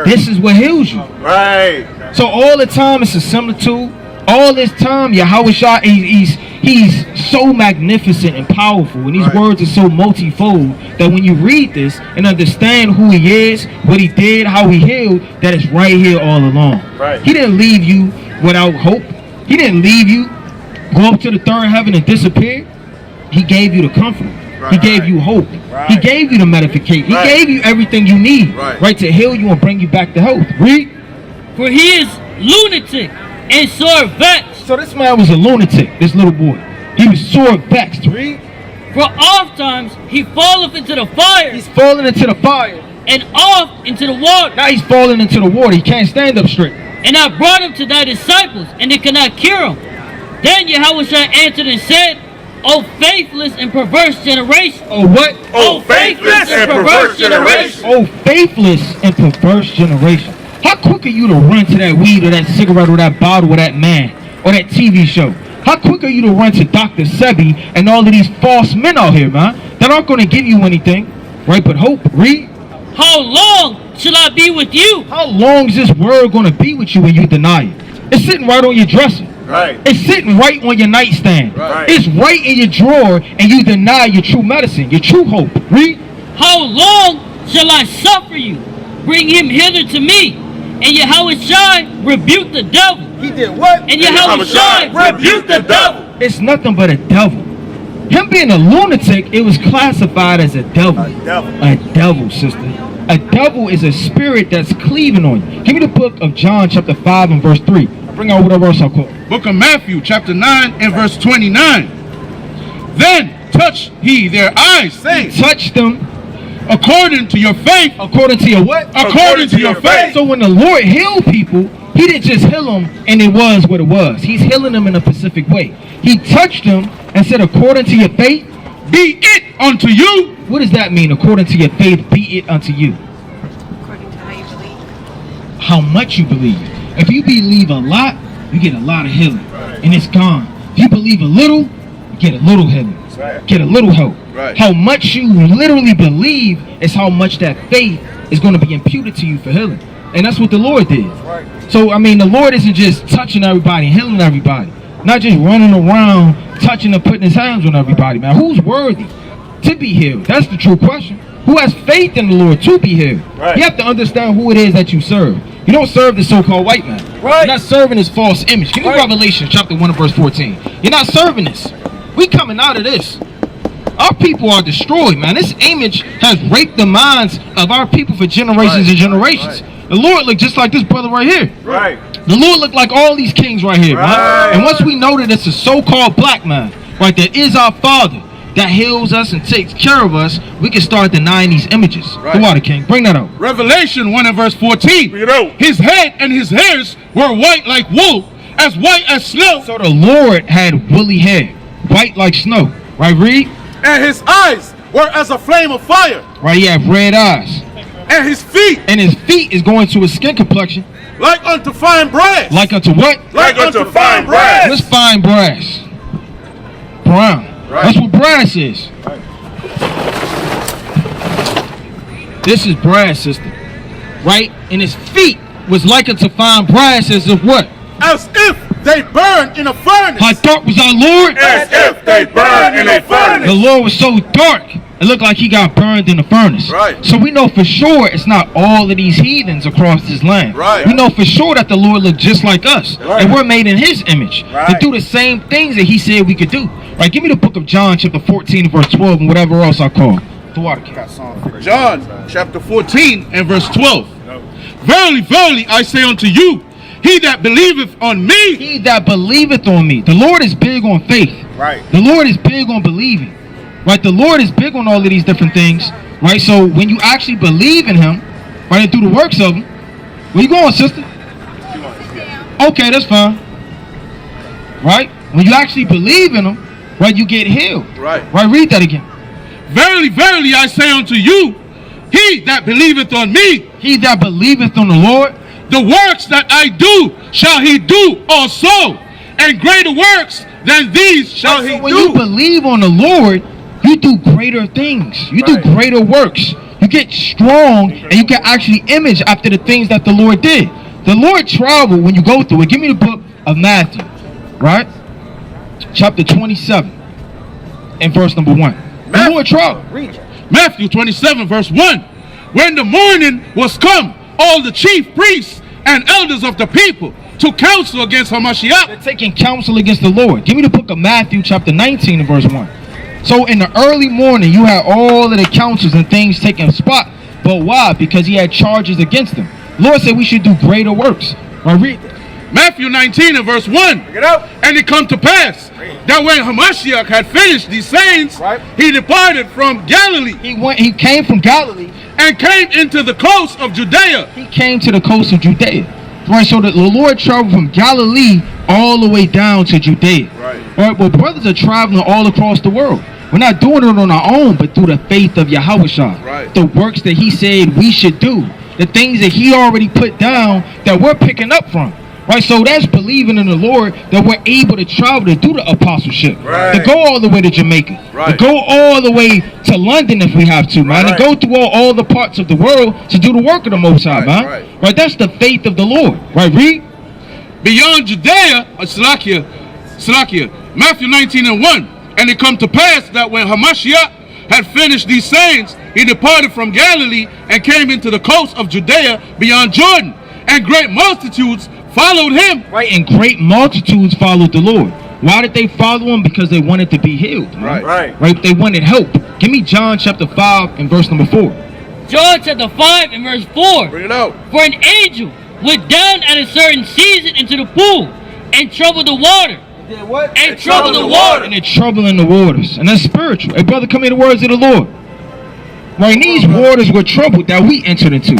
This is what heals you. Right. So all the time it's a similitude. All this time, Yahweh Shah, he's so magnificent and powerful, and these words are so multifold that when you read this and understand who he is, what he did, how he healed, that it's right here all along. Right. He didn't leave you without hope. He didn't leave you, go up to the third heaven and disappear. He gave you the comfort. He gave you hope. He gave you the medication. He gave you everything you need, right, to heal you and bring you back to health. Read. For he is lunatic and sore vexed. So this man was a lunatic, this little boy. He was sore vexed. Read. For oft times he falleth into the fire. He's falling into the fire. And oft into the water. Now he's falling into the water. He can't stand up straight. And I brought him to thy disciples, and they could not cure him. Then Yahweh answered and said, O faithless and perverse generation. Oh what? O faithless and perverse generation. Oh faithless and perverse generation. How quick are you to run to that weed or that cigarette or that bottle or that man or that TV show? How quick are you to run to Dr. Sebi and all of these false men out here, man, that aren't going to give you anything, right? But hope. Read. How long shall I be with you? How long is this word going to be with you when you deny it? It's sitting right on your dresser. Right. It's sitting right on your nightstand. Right. It's right in your drawer, and you deny your true medicine, your true hope. Read. How long shall I suffer you? Bring him hither to me. And Yahweh Shai rebuked the devil. He did what? And Yahweh Shai rebuked the devil. It's nothing but a devil. Him being a lunatic, it was classified as a devil. A devil, sister. A devil is a spirit that's cleaving on you. Give me the book of John chapter 5 and verse 3. Bring out whatever else I'll quote. Book of Matthew chapter 9 and verse 29. Then touch he their eyes, saying, Touch them according to your faith. according to your what? According to your faith. So when the Lord healed people, He didn't just heal him and it was what it was. He's healing him in a specific way. He touched him and said, according to your faith, be it unto you. What does that mean? According to your faith, be it unto you. According to how you believe. How much you believe. If you believe a lot, you get a lot of healing. And it's gone. If you believe a little, you get a little healing. Get a little help. How much you literally believe is how much that faith is going to be imputed to you for healing. And that's what the Lord did. So, I mean, the Lord isn't just touching everybody and healing everybody. Not just running around, touching and putting his hands on everybody, man. Who's worthy to be healed? That's the true question. Who has faith in the Lord to be healed? You have to understand who it is that you serve. You don't serve the so-called white man. You're not serving his false image. Give me Revelation chapter 1 and verse 14. You're not serving this. We coming out of this. Our people are destroyed, man. This image has raped the minds of our people for generations and generations. The Lord looked just like this brother right here. The Lord looked like all these kings right here, man. And once we know that it's a so-called black man, right, that is our father, that heals us and takes care of us, we can start denying these images. The Water King, bring that out. Revelation 1 and verse 14. His head and his hairs were white like wool, as white as snow. So the Lord had woolly hair, white like snow. Right, read? And his eyes were as a flame of fire. Right, he had red eyes. And his feet. And his feet is going to his skin complexion. Like unto fine brass. Like unto what? Like unto fine brass. What's fine brass? Brown. That's what brass is. This is brass, sister. Right? And his feet was like unto fine brass as if what? As if they burn in a furnace. How dark was our Lord? As if they burn in a furnace. The Lord was so dark, it looked like he got burned in a furnace. So we know for sure it's not all of these heathens across this land. We know for sure that the Lord looked just like us. And we're made in his image. To do the same things that he said we could do. Right, give me the book of John chapter 14 verse 12 and whatever else I call. The Water King. John chapter 14 and verse 12. Verily, verily, I say unto you, he that believeth on me. He that believeth on me. The Lord is big on faith. The Lord is big on believing. Right, the Lord is big on all of these different things. Right, so when you actually believe in him, right, and do the works of him, where you going, sister? Okay, that's fine. Right, when you actually believe in him, right, you get healed. Right, read that again. Verily, verily, I say unto you, he that believeth on me. He that believeth on the Lord. The works that I do shall he do also, and greater works than these shall he do. When you believe on the Lord, you do greater things. You do greater works. You get strong, and you can actually image after the things that the Lord did. The Lord traveled when you go through it. Give me the book of Matthew, right? Chapter 27 and verse number 1. The Lord traveled. Matthew 27 verse 1. When the morning was come, all the chief priests and elders of the people took counsel against Hamashiach. They're taking counsel against the Lord. Give me the book of Matthew chapter 19 and verse 1. So in the early morning, you had all of the counsels and things taking spot. But why? Because he had charges against them. Lord said we should do greater works. Right, read that. Matthew 19 and verse 1. And it come to pass that when Hamashiach had finished these sayings, he departed from Galilee. He came from Galilee and came into the coast of Judea. He came to the coast of Judea. Right, so the Lord traveled from Galilee all the way down to Judea. Right, well, brothers are traveling all across the world. We're not doing it on our own, but through the faith of Yahushua. The works that he said we should do. The things that he already put down that we're picking up from. Right, so that's believing in the Lord that we're able to travel to do the apostleship, to go all the way to Jamaica, to go all the way to London if we have to, man, to go through all the parts of the world to do the work of the Most High, man. Right, that's the faith of the Lord. Right, read. Beyond Judea, Salakia, Matthew 19 and 1. And it come to pass that when Hamashiach had finished these sayings, he departed from Galilee and came into the coast of Judea beyond Jordan, and great multitudes followed him. Right, and great multitudes followed the Lord. Why did they follow him? Because they wanted to be healed. Right. They wanted help. Give me John chapter 5 and verse number 4. John chapter 5 and verse 4. Bring it out. For an angel went down at a certain season into the pool and troubled the water. Did what? And troubled the water. And they're troubling the waters. And that's spiritual. Hey, brother, come hear the words of the Lord. Right, these waters were troubled that we entered into.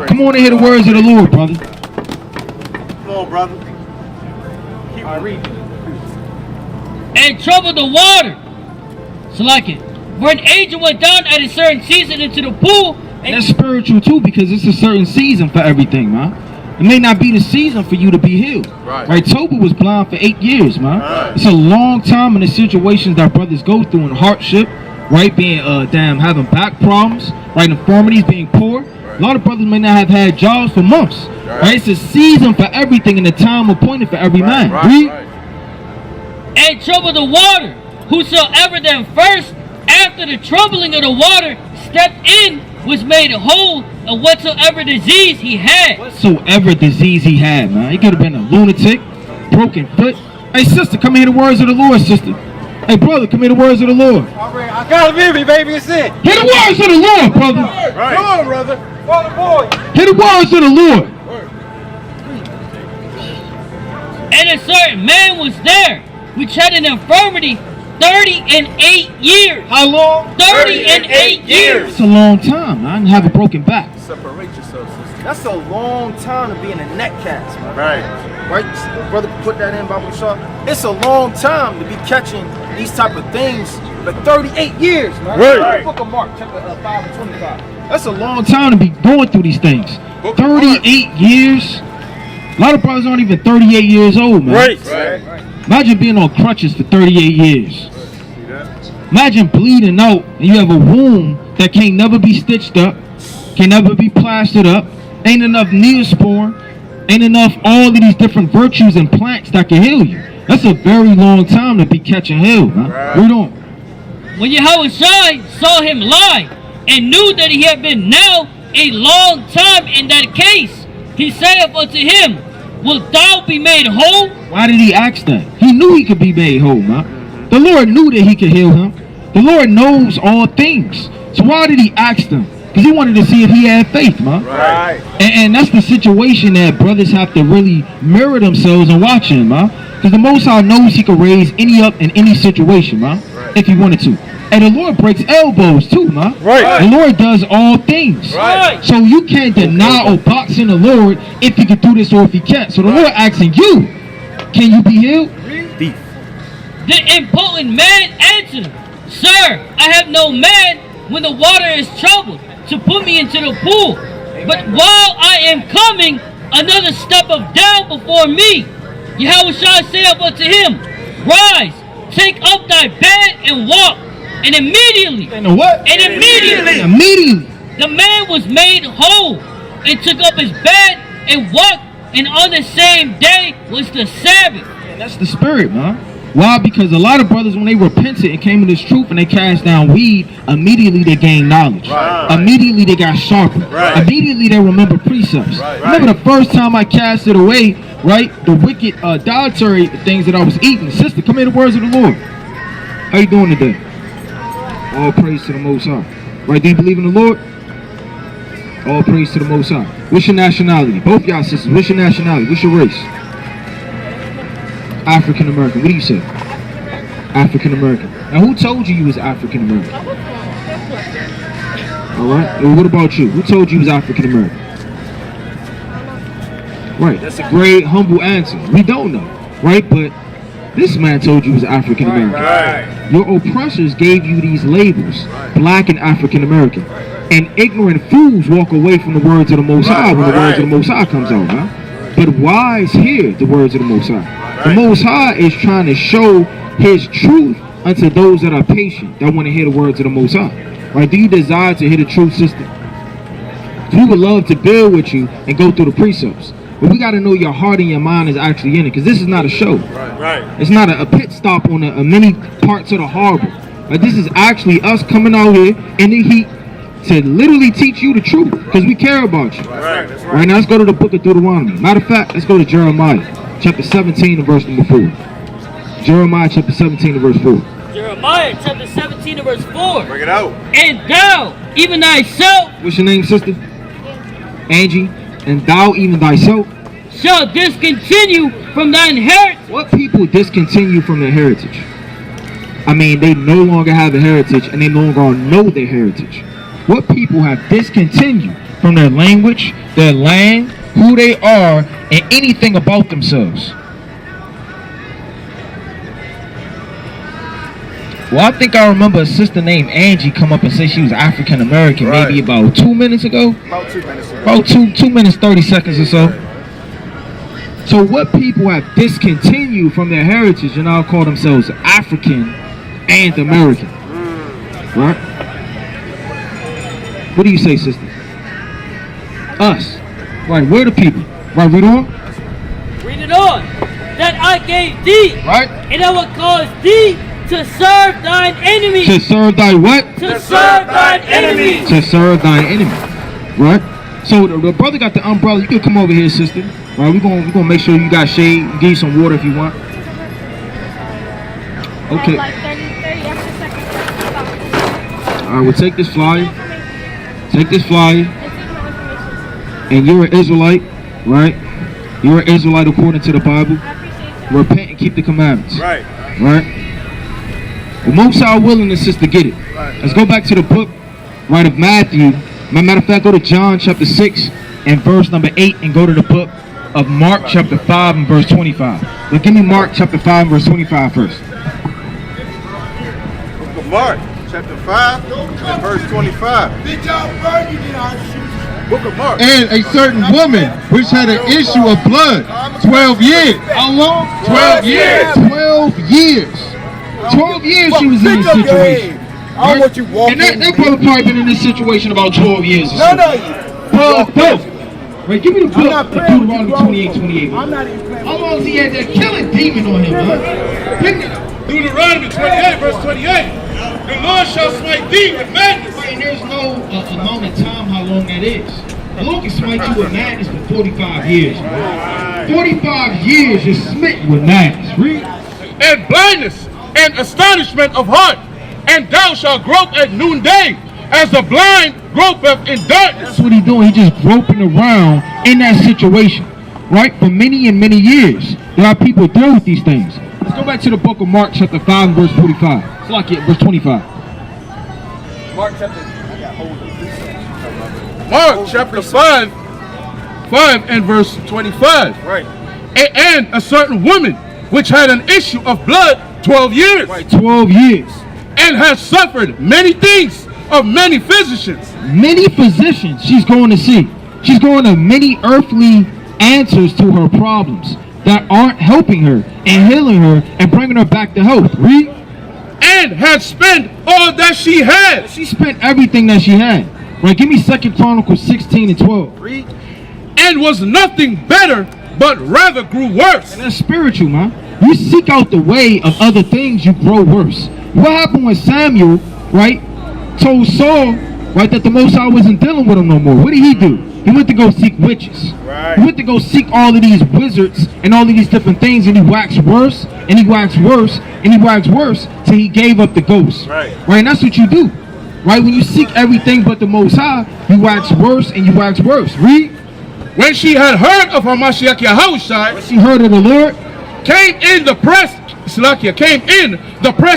Come on and hear the words of the Lord, brother. go, brother. And troubled the water. So like it. For an angel went down at a certain season into the pool. And that's spiritual too, because it's a certain season for everything, man. It may not be the season for you to be healed. Right? Toba was blind for 8 years, man. Right. It's a long time in the situations that brothers go through in hardship, right? Being having back problems, right? Infirmities, being poor. Right. A lot of brothers may not have had jobs for months. Right? It's a season for everything and a time appointed for every man. Right. And troubled the water. Whosoever then first, after the troubling of the water, stepped in, was made whole of whatsoever disease he had. Whatsoever disease he had, man. He could have been a lunatic, broken foot. Hey, sister, come hear the words of the Lord, sister. Hey, brother, come hear the words of the Lord. I gotta hear me, baby. It's it. Hear the words of the Lord, brother. Right. Come on, brother. Father boy. Hear the words of the Lord. And a certain man was there, which had an infirmity 38 years. How long? 38 years. It's a long time, man. Have a broken back. Separate yourself, sister. That's a long time to be in a neck cast, man. Right? Brother, put that in, Bible Shop. It's a long time to be catching these type of things for 38 years, man. Right. Book of Mark, chapter 5 and 25. That's a long time to be going through these things. 38 years. A lot of brothers aren't even 38 years old, man. Right. Imagine being on crutches for 38 years. Imagine bleeding out and you have a wound that can't never be stitched up, can never be plastered up, ain't enough Neosporin, ain't enough all of these different virtues and plants that can heal you. That's a very long time to be catching hell, man. Read on. When Yahushua saw him lie and knew that he had been now a long time in that case, he saith unto him, wilt thou be made whole? Why did he ask that? He knew he could be made whole, man. The Lord knew that he could heal him. The Lord knows all things. So why did he ask them? Because he wanted to see if he had faith, man. Right. And that's the situation that brothers have to really mirror themselves and watch in, man. Because the Most High knows he can raise any up in any situation, man. If he wanted to. And the Lord breaks elbows too, man. Right. The Lord does all things. Right. So you can't deny or box in the Lord if he can do this or if he can't. So the Lord asking you, can you be healed? The impotent man answered, Sir, I have no man when the water is troubled to put me into the pool. But while I am coming, another steppeth down before me. Yahushua saith unto him, Rise, take up thy bed and walk. And immediately, And what? Immediately. the man was made whole and took up his bed and walked. And on the same day was the Sabbath. And that's the spirit, man. Why? Because a lot of brothers, when they repented and came to this truth and they cast down weed, immediately they gained knowledge. Immediately they got sharper. Immediately they remember precepts. Remember the first time I cast it away, right? The wicked dietary things that I was eating. Sister, come here, the words of the Lord. How you doing today? All praise to the Most High. Right? Do you believe in the Lord? All praise to the Most High. What's your nationality? Both y'all sisters, what's your nationality? What's your race? African American. What do you say? African American. Now, who told you was African American? All right. Well, what about you? Who told you was African American? Right. That's a great, humble answer. We don't know, right? But this man told you was African American. Your oppressors gave you these labels, black and African American. And ignorant fools walk away from the words of the Most High when the words of the Most High comes out, man. But wise hear the words of the Most High. The Most High is trying to show his truth unto those that are patient, that want to hear the words of the Most High. Right? Do you desire to hear the truth, sister? We would love to build with you and go through the precepts. But we got to know your heart and your mind is actually in it, because this is not a show. It's not a pit stop on a many parts of the harbor. Like, this is actually us coming out here in the heat to literally teach you the truth, because we care about you. Right, now let's go to the book of Deuteronomy. Matter of fact, let's go to Jeremiah chapter 17 and verse number 4. Jeremiah chapter 17 and verse 4. Jeremiah chapter 17 and verse 4. Bring it out. And thou, even thyself, What's your name, sister? Angie. And thou, even thyself, shall discontinue from thine heritage. What people discontinue from their heritage? I mean, they no longer have a heritage and they no longer know their heritage. What people have discontinued from their language, their land, who they are and anything about themselves. Well, I think I remember a sister named Angie come up and say she was African American maybe about 2 minutes ago. About 2 minutes ago. About 2 minutes, 30 seconds or so. So what people have discontinued from their heritage and now call themselves African and American. Right? What do you say, sister? Us. Right, we're the people. Right, read on. Read it on. That I gave thee. Right. And I will cause thee to serve thine enemies. To serve thy what? To serve thine enemies. To serve thine enemy. Right? So the brother got the umbrella. You can come over here, sister. Right, we're gonna make sure you got shade. Give you some water if you want. Okay. Alright, we'll take this flyer. Take this flyer. And you're an Israelite, right? You're an Israelite according to the Bible. Repent and keep the commandments. Right. Right? The most High willingness is to get it. Let's go back to the book, right, of Matthew. Matter of fact, go to John chapter 6 and verse number 8 and go to the book of Mark chapter 5 and verse 25. But give me Mark chapter 5 and verse 25 first. Book of Mark, chapter 5 and verse 25. Book of Mark. And a certain woman which had an issue of blood 12 years. How long? 12 years. 12 years. 12 years she was in this situation. I don't want you walking. And that brother probably been in this situation about 12 years or so. Both. Wait, give me the book of Deuteronomy 28:28. I'm not even playing. How long has he had that killing demon on him, man? Deuteronomy 28, verse 28. The Lord shall smite thee with madness. And there's no amount of time how long that is. The Lord can smite you with madness for 45 years. Man. 45 years you're smitten with madness. Read. And blindness and astonishment of heart. And thou shalt grope at noonday, as the blind gropeth in darkness. That's what he's doing. He's just groping around in that situation, right? For many and many years, there are people deal with these things. Let's go back to the book of Mark, chapter 5, and verse 45. It's like it, verse 25. Mark chapter. Mark chapter 5 and verse 25. Right. And a certain woman which had an issue of blood 12 years. Right, 12 years. And has suffered many things of many physicians. Many physicians she's going to see. She's going to many earthly answers to her problems that aren't helping her and healing her and bringing her back to health. Read. And had spent all that she had. She spent everything that she had. Right, give me 2 Chronicles 16 and 12. Read. And was nothing better, but rather grew worse. And that's spiritual, man. You seek out the way of other things, you grow worse. What happened when Samuel, right, told Saul, right, that the Most High wasn't dealing with him no more? What did he do? He went to go seek witches. Right. He went to go seek all of these wizards and all of these different things, and he waxed worse, and he waxed worse, and he waxed worse, till he gave up the ghost. Right. Right, and that's what you do. Right, when you seek everything but the Most High, you wax worse and you wax worse. Read. When she had heard of Hamashiach Yahushai, She heard of the Lord. came in the press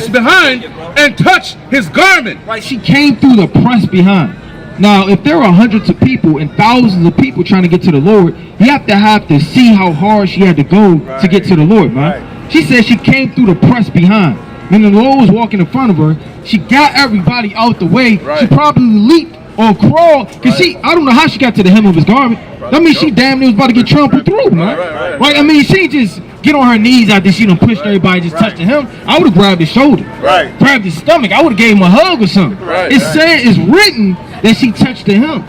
behind and touched his garment. Right, she came through the press behind. Now, if there are hundreds of people and thousands of people trying to get to the Lord, you have to see how hard she had to go to get to the Lord, man. She said she came through the press behind. When the Lord was walking in front of her, she got everybody out the way. She probably leaped or crawled, because I don't know how she got to the hem of his garment. That means she damn near was about to get trampled through, man. Right? I mean, she just get on her knees after she done pushed everybody, just touching him. I would have grabbed his shoulder, grabbed his stomach. I would have gave him a hug or something. It's written that she touched the hem.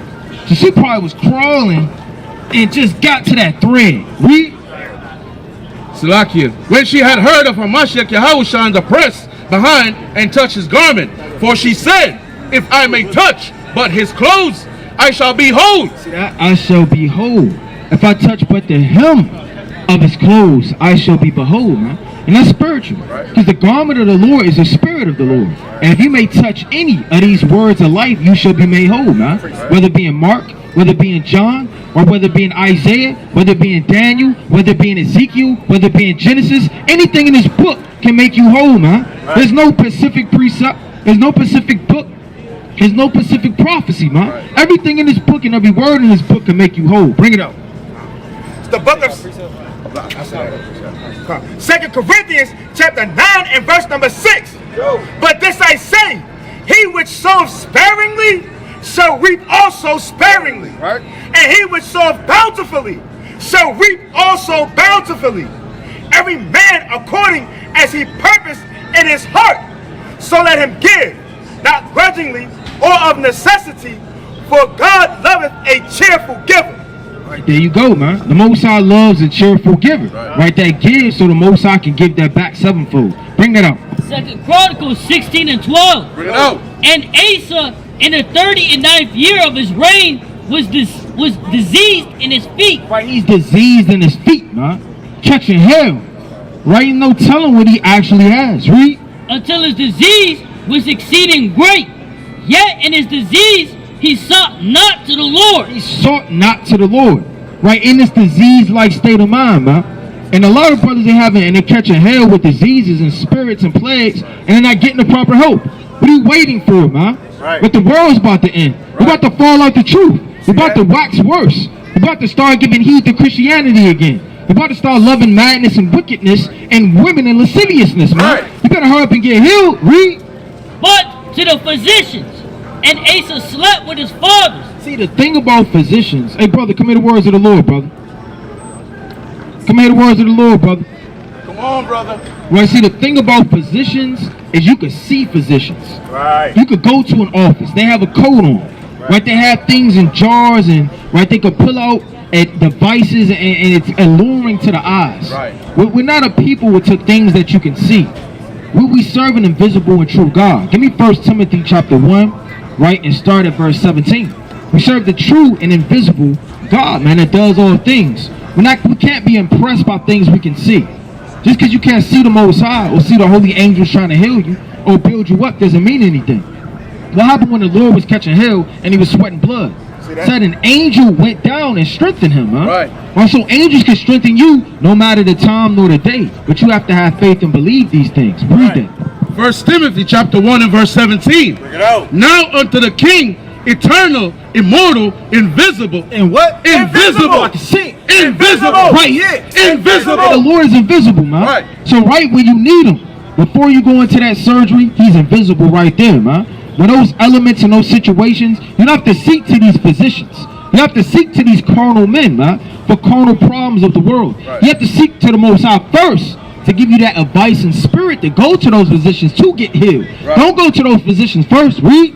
So she probably was crawling and just got to that thread. Read. Salakia. When she had heard of Hamashiach Yahushua in the press behind and touched his garment, for she said, if I may touch but his clothes, I shall be whole. See that? I shall be whole. If I touch but the hem of his clothes, I shall be behold, man. And that's spiritual. Because the garment of the Lord is the spirit of the Lord. And if you may touch any of these words of life, you shall be made whole, man. Whether it be in Mark, whether it be in John, or whether it be in Isaiah, whether it be in Daniel, whether it be in Ezekiel, whether it be in Genesis, anything in this book can make you whole, man. There's no specific precept. There's no specific book. There's no specific prophecy, man. Everything in this book and every word in this book can make you whole. Bring it up. the book of 2 Corinthians chapter 9 and verse number 6. But this I say, he which soweth sparingly shall reap also sparingly. Right. And he which soweth bountifully shall reap also bountifully. Every man according as he purposed in his heart, so let him give, not grudgingly or of necessity, for God loveth a cheerful giver. Right, there you go, man. The Most High loves a cheerful giver. Right, that gives so the Most High can give that back sevenfold. Bring that up. 2 Chronicles 16 and 12. Bring it out. And Asa, in the 39th year of his reign, was diseased in his feet. Right, he's diseased in his feet, man. Catching hell. Right, no telling what he actually has. Read. Until his disease was exceeding great. Yet in his disease he sought not to the Lord. He sought not to the Lord. Right, in this disease-like state of mind, man. And a lot of brothers, they're catching hell with diseases and spirits and plagues, and they're not getting the proper help. What are you waiting for, man? Right. But the world's about to end. Right. We're about to fall out the truth. We're about to wax worse. We're about to start giving heed to Christianity again. We're about to start loving madness and wickedness and women and lasciviousness, man. Right. You better hurry up and get healed. Read. But to the physicians, and Asa slept with his fathers. See, the thing about physicians, hey, brother, come hear the words of the Lord, brother. Come hear the words of the Lord, brother. Come on, brother. Right, see, the thing about physicians is you could see physicians. Right. You could go to an office. They have a coat on. Right. They have things in jars, and right, they could pull out at devices, and it's alluring to the eyes. Right. We're not a people with things that you can see. We serve an invisible and true God. Give me 1 Timothy chapter 1, right, and start at verse 17. We serve the true and invisible God, man, that does all things. We can't be impressed by things we can see. Just because you can't see the Most High or see the holy angels trying to heal you or build you up doesn't mean anything. What happened when the Lord was catching hell and he was sweating blood? Said an angel went down and strengthened him, huh? Right. Well, so angels can strengthen you no matter the time nor the day. But you have to have faith and believe these things. Read that. 1 Timothy chapter 1 and verse 17. Bring it out. Now unto the King, eternal, immortal, invisible. And what? Invisible. I can see. Invisible. Right. Yeah. Invisible. The Lord is invisible, man. Right. So right when you need him, before you go into that surgery, he's invisible right there, man. When those elements and those situations, you don't have to seek to these physicians. You have to seek to these carnal men, man, for carnal problems of the world. Right. You have to seek to the Most High first to give you that advice and spirit to go to those physicians to get healed. Right. Don't go to those physicians first. Read.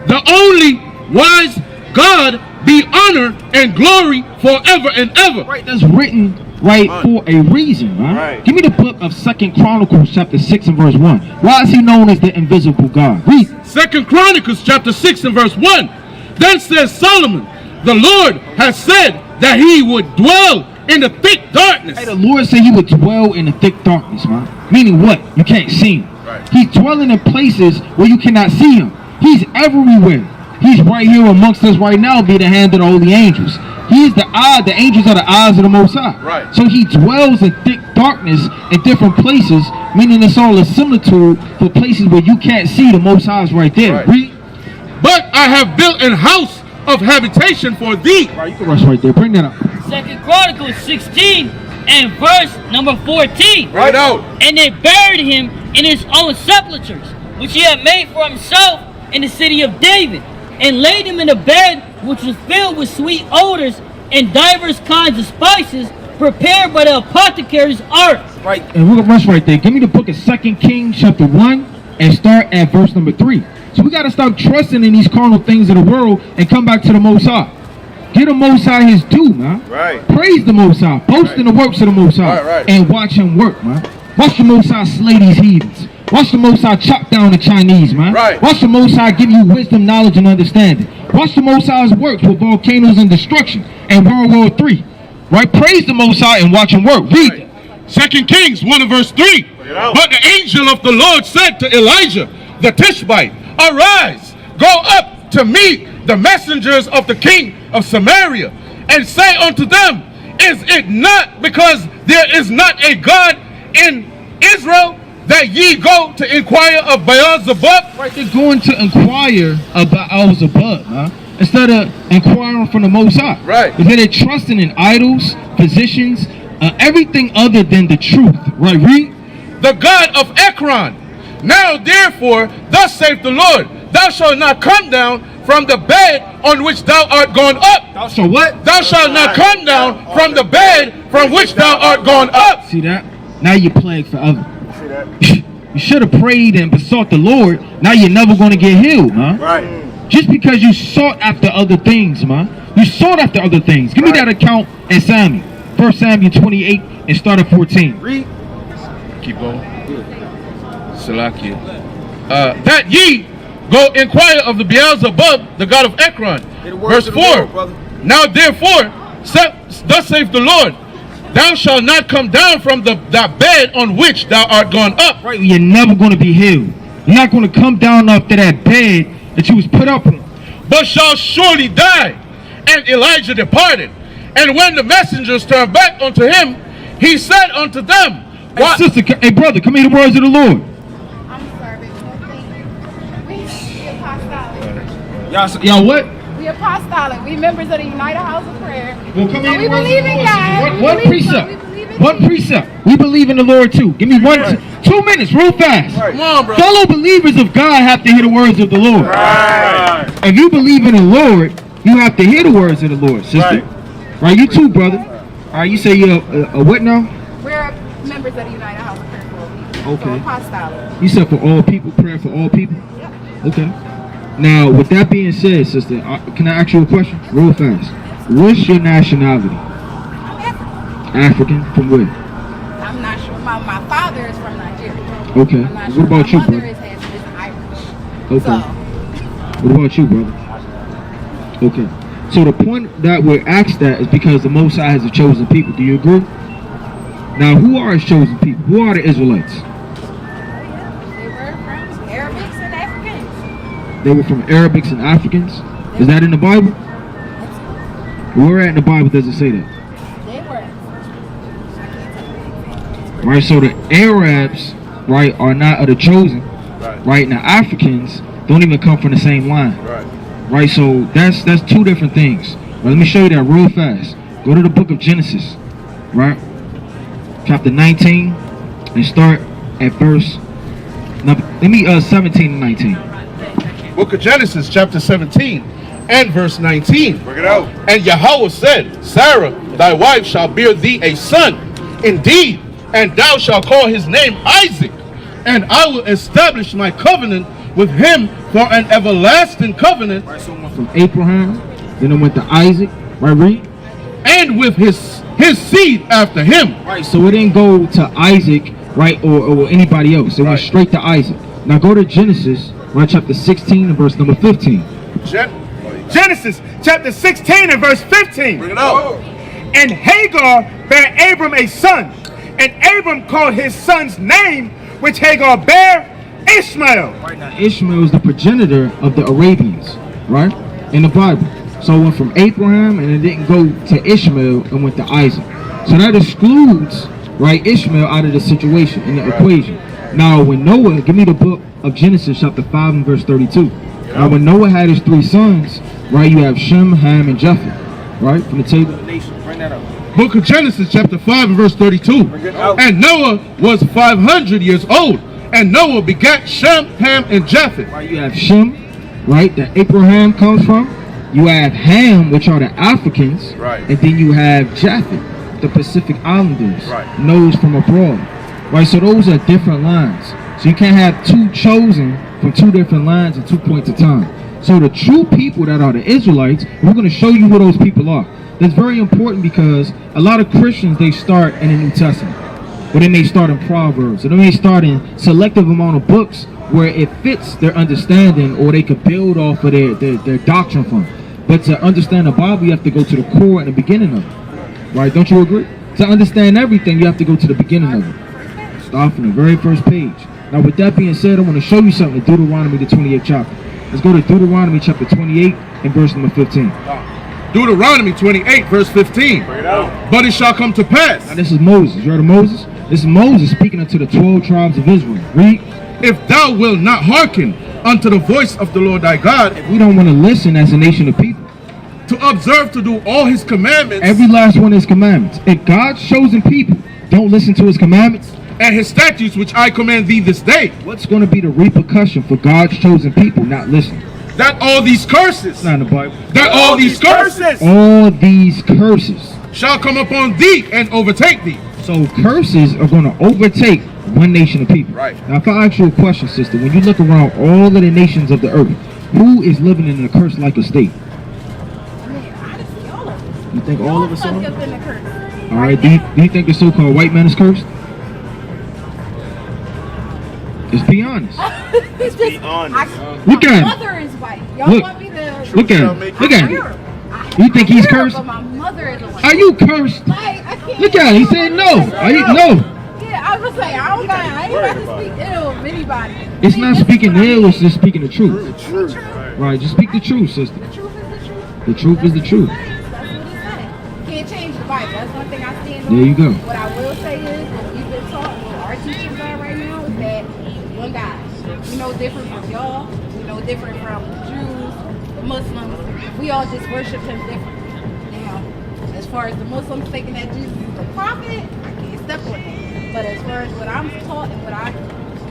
The only wise God be honor and glory forever and ever. Right, that's written right for a reason, man. Right. Give me the book of 2 Chronicles chapter 6 and verse 1. Why is he known as the invisible God? Read. 2 Chronicles chapter 6 and verse 1. Then says Solomon, the Lord has said that he would dwell in the thick darkness. Hey, the Lord said he would dwell in the thick darkness, man. Meaning what? You can't see him. Right. He's dwelling in places where you cannot see him. He's everywhere. He's right here amongst us right now via the hand of the holy angels. He is the eye, the angels are the eyes of the Most High. Right. So he dwells in thick darkness in different places, meaning it's all a similitude for places where you can't see the Most High is right there. Right. But I have built an house of habitation for thee. Right, you can rush right there. Bring that up. 2 Chronicles 16 and verse number 14. Right out. And they buried him in his own sepulchres, which he had made for himself in the city of David, and laid him in a bed which was filled with sweet odors and divers kinds of spices prepared by the apothecary's art. Right. And we're going to rush right there. Give me the book of 2 Kings chapter 1 and start at verse number 3. So we got to stop trusting in these carnal things of the world and come back to the Most High. Give the Most High his due, man. Right. Praise the Most High. Boast in the works of the Most High. And watch him work, man. Watch the Most High slay these heathens. Watch the Most High chop down the Chinese, man. Right. Watch the Most High give you wisdom, knowledge, and understanding. Watch the Most High's works with volcanoes and destruction and World War III. Right? Praise the Most High and watch him work. Read it. 2 Kings 1 and verse 3. But the angel of the Lord said to Elijah the Tishbite, arise, go up to meet the messengers of the king of Samaria, and say unto them, is it not because there is not a God in Israel that ye go to inquire of Baal-zebub? Right, they're going to inquire about Baal-zebub, huh? instead of inquiring from the Most High. Right. Because they're trusting in idols, physicians, everything other than the truth. Right, read. The God of Ekron. Now therefore, thus saith the Lord, thou shalt not come down from the bed on which thou art gone up. So what? Thou shalt not come down from the bed from which thou art gone up. See that? Now you're plagued forever. See that? You should have prayed and besought the Lord. Now you're never going to get healed, man. Right. Just because you sought after other things, man. You sought after other things. Give me that account in Samuel. 1 Samuel 28 and start at 14. Read. Keep going. Salakia. That ye go inquire of the Beelzebub, the God of Ekron. Verse 4. Now therefore, thus saith the Lord, thou shalt not come down from that bed on which thou art gone up. Right, you're never going to be healed. You're not going to come down up to that bed that you was put up on. But shall surely die. And Elijah departed. And when the messengers turned back unto him, he said unto them, Hey, sister, hey, brother, come hear the words of the Lord. I'm sorry. We apostolic. Y'all what? We apostolic. We members of the United House of Prayer. Well, come So hear we the words believe of the in Lord, God. sister. We One believe- precept. we believe in One Jesus. precept. We believe in the Lord too. Give me 2 minutes, real fast. Come on, bro. Fellow believers of God have to hear the words of the Lord. Right. If you believe in the Lord, you have to hear the words of the Lord, sister. Right, you too, brother. All right, you say you're a what now? We're members of the United House of Prayer for all people. Okay. So apostolic. You said for all people, prayer for all people? Okay. Now, with that being said, sister, can I ask you a question? Real fast. What's your nationality? African? From where? I'm not sure. My father is from Nigeria. Okay. I'm not What sure. about you, My mother brother? is Irish. Okay. So, What about you, brother? Okay. So the point that we're asked that is because the Most High has a chosen people. Do you agree? Now, who are his chosen people? Who are the Israelites? they were from Arabics and Africans. They were from Arabics and Africans. Is that in the Bible? Where at in the Bible does it say that? They were. Right, so the Arabs, right, are not of the chosen. Right, now Africans don't even come from the same line. Right, so that's two different things. But let me show you that real fast. Go to the book of Genesis, right? Chapter 19, and start at verse. Now, let me 17 and 19. Book of Genesis, chapter 17, and verse 19. Bring it out. And Yahweh said, Sarah, thy wife, shall bear thee a son, indeed, and thou shalt call his name Isaac, and I will establish my covenant with him for an everlasting covenant. Right, so it went from Abraham, then it went to Isaac, right, read? And with his seed after him. Right, so it didn't go to Isaac, right, or anybody else. It went straight to Isaac. Now go to Genesis, right, chapter 16 and verse number 15. Genesis chapter 16 and verse 15. Bring it out. And Hagar bare Abram a son, and Abram called his son's name, which Hagar bare, Ishmael. Right, now Ishmael is the progenitor of the Arabians, right, in the Bible. So it went from Abraham and it didn't go to Ishmael and went to Isaac. So that excludes, right, Ishmael out of the situation, in the equation. Now when Noah, give me the book of Genesis chapter 5 and verse 32. Now when Noah had his 3 sons, right, you have Shem, Ham, and Japheth, right, from the table. Bring that up. Book of Genesis chapter 5 and verse 32. And Noah was 500 years old, and Noah begat Shem, Ham, and Japheth. Right, you have Shem, right, that Abraham comes from. You have Ham, which are the Africans, and then you have Japheth, the Pacific Islanders, knows from abroad. Right, so those are different lines. So you can't have 2 chosen from 2 different lines at 2 points of time. So the true people that are the Israelites, we're going to show you who those people are. That's very important because a lot of Christians, they start in the New Testament, or then they start in Proverbs, or then they start in selective amount of books where it fits their understanding, or they could build off of their doctrine from. But to understand the Bible, you have to go to the core and the beginning of it. Right? Don't you agree? To understand everything, you have to go to the beginning of it. Start from the very first page. Now, with that being said, I want to show you something in Deuteronomy, the 28th chapter. Let's go to Deuteronomy chapter 28 and verse number 15. Deuteronomy 28 verse 15. But it shall come to pass. Now, this is Moses. You heard of Moses? This is Moses speaking unto the 12 tribes of Israel. Read. If thou wilt not hearken unto the voice of the Lord thy God, We don't want to listen as a nation of people. to observe to do all his commandments Every last one of his commandments. If God's chosen people don't listen to his commandments, and his statutes which I command thee this day, what's going to be the repercussion for God's chosen people not listening? that all these curses, It's not in the Bible. that all these curses All these curses. shall come upon thee and overtake thee. So curses are going to overtake one nation of people. Right. Now, if I ask you a question, sister, when you look around all of the nations of the earth, who is living in a curse-like a state? Honestly, all of us. You think all of us Fuck are? up in the curse. All right. Do you think the so-called white man is cursed? Just be honest. It's just, Look my at him. mother is white. Y'all Look. want me to... Look at him. Look at him. You think he's cursed? But my mother is a white. Are you cursed? Like, I can't... Look at him. He said no. Are you no? Yeah, I was like, I ain't about to speak ill of anybody. It's not speaking ill. It's just speaking the truth. The truth. Right. Just speak the truth, sister. The truth is the truth. The truth is the truth. That's what he said. Can't change the Bible. That's one thing I stand on. There you go. What I will say is, what we've been taught, what our teachers are right now, is that one God. We know different from y'all. We know different from the Jews, the Muslims. We all just worship him differently. Now, as far as the Muslims thinking that Jesus is the prophet, I can't step on that. But as far as what I'm taught and what I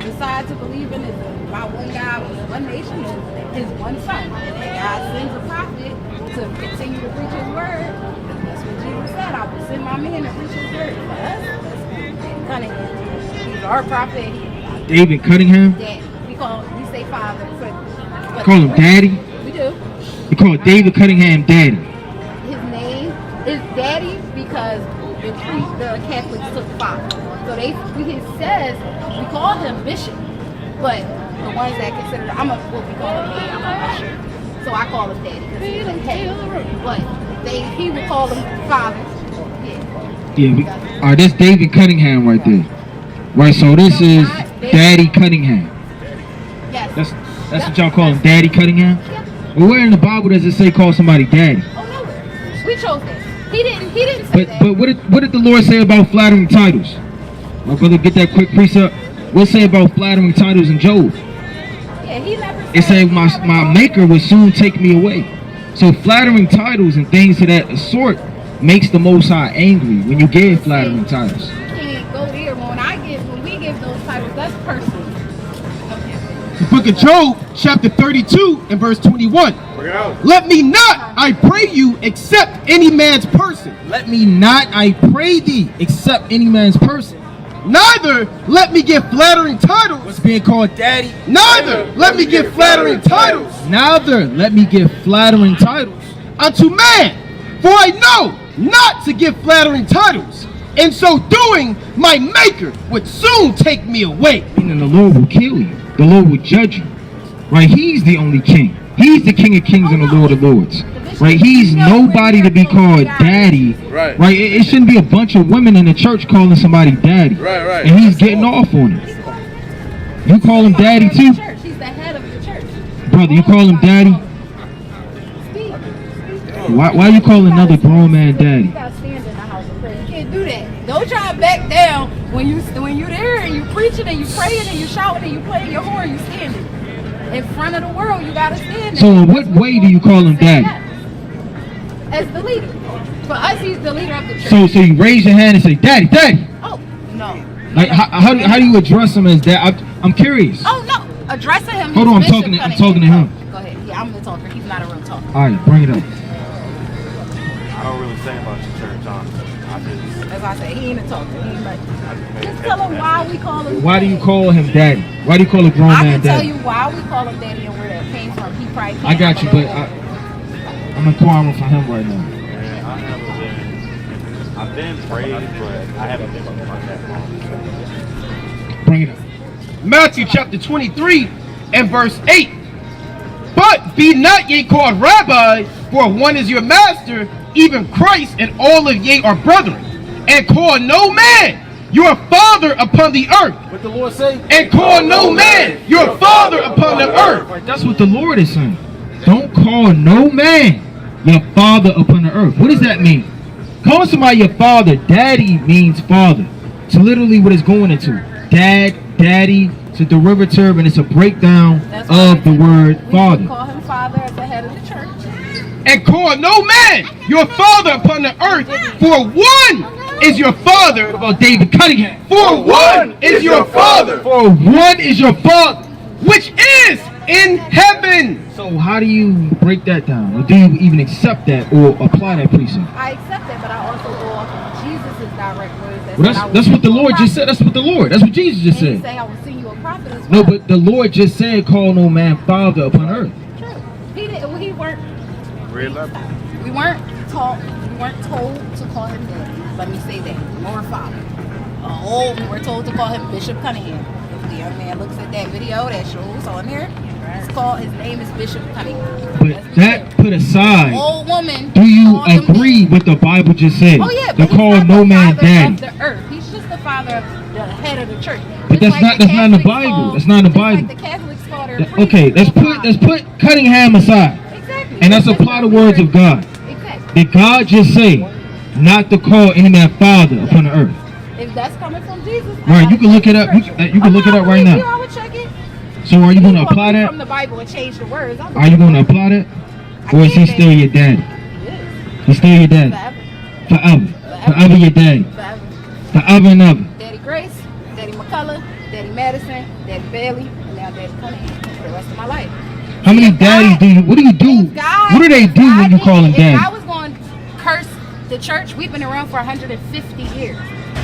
decide to believe in is that my one God was one nation is his one son. And then God sends a prophet to continue to preach his word. That's what Jesus said. I will send my man to preach his word. For us, that's Cunningham. He's our prophet. David Cunningham. Daddy. We say father. Call him daddy. We do. We call David Cunningham daddy. His name is Daddy because the Catholics took father. So it says we call him bishop, but the ones that consider what we call him I'm not sure. So I call him Daddy because he's a head. But he would call him father. Yeah. All right, that's David Cunningham right there. Right. So this is Daddy Cunningham. Yes. That's what y'all call him, Daddy Cunningham. Well, where in the Bible does it say call somebody daddy? Oh no, we chose that. He didn't say that. But what did the Lord say about flattering titles? My brother, get that quick precept. What say about flattering titles in Job? Yeah, he never said. It said my maker will soon take me away. So flattering titles and things of that sort makes the Most High angry when you give flattering titles. You can't go there. When we give those titles, that's personal. The book of Job, chapter 32 and verse 21. Let me not, I pray you, accept any man's person. Let me not, I pray thee, accept any man's person. Neither let me give flattering titles. What's being called daddy? Neither let me give flattering titles. Neither let me give flattering titles unto man. For I know not to give flattering titles. In so doing, my maker would soon take me away. Meaning the Lord will kill you. The Lord will judge you. Right? He's the only king. He's the King of Kings and the Lord of Lords. Right? He's nobody to be called daddy. Right. Right? It shouldn't be a bunch of women in the church calling somebody daddy. Right. And he's getting off on it. You call him daddy too? He's the head of the church. Brother, you call him daddy? Why are you calling another grown man daddy? You gotta stand in the house and pray. You can't do that. Don't try to back down when you there and you preaching and you praying and you shouting and you playing your horn. You standing in front of the world. You gotta stand. So in what way do you call him daddy? As the leader. For us, he's the leader of the church. So you raise your hand and say, daddy, daddy. Oh no. Like how do you address him as dad? I'm curious. Oh no. Addressing him. Hold on, I'm talking to him. Go ahead. Yeah, I'm the talker. He's not a real talker. All right, bring it up. I don't really say about your church, honestly. As I said, he ain't a talker. He ain't much. Just tell him why we call him. Why do you call him daddy? Why do you call a grown man daddy? I can tell you why we call him daddy and where that came from. He probably can't. I got you, but I'm inquiring for him right now. Yeah, I've been praised, but I haven't been with my that long. Bring it up. Matthew chapter 23 and verse 8. But be not ye called rabbi, for one is your master, even Christ, and all of ye are brethren. And call no man your father upon the earth. What the Lord say? And call no man your father upon the earth. That's what the Lord is saying. Don't call no man your father upon the earth. What does that mean? Calling somebody your father, daddy means father. It's literally what it's going into. dad, daddy. It's a derivative and it's a breakdown That's why of the word we father. call him father as the head of the church. And call no man your father upon the earth, for one is your father. About David Cunningham. For one is your father, For one is your father. which is in heaven. So how do you break that down? Or do you even accept that or apply that precept? I accept it, but I also go off of Jesus' direct words. Well, that's what the Lord just said. That's what the Lord. That's what Jesus just And he said. say, I will send you a prophet as No, well. but the Lord just said, "Call no man father upon earth." True. He didn't. We weren't. Read that. We weren't taught. We weren't told to call him that. Let me say that. Nor father. We were told to call him Bishop Cunningham. If the young man looks at that video that shows on there, it's called. His name is Bishop Cunningham. But that put aside, Old woman. do you called him agree with the Bible just said? Oh yeah, To but he's call not no the man father daddy. of the earth. He's just the father of the head of the church. But Just that's like not in the Catholics Bible. call- That's not in the just Bible. Like the Catholics call their That- priest okay, let's the put father. Cunningham aside, Exactly. and let's apply the words of God. Exactly. Did God just say not to call any man father upon the earth? If that's coming from Jesus, Right, you can look it up. You can look it up right now. I would check it. So are you going to He apply quoted that? from the Bible and change the words? Are you going to apply that? Or is he still your daddy? He is. He's still your daddy. Forever. Forever. Forever your daddy. Forever. Forever and ever. Daddy Grace, Daddy McCullough, Daddy Madison, Daddy Bailey, and now Daddy Cunningham for the rest of my life. How many If daddies God- do you, what do you do? if God- What do they if do God when you call them didn't- If I daddy? was going to curse the church, we've been around for 150 years.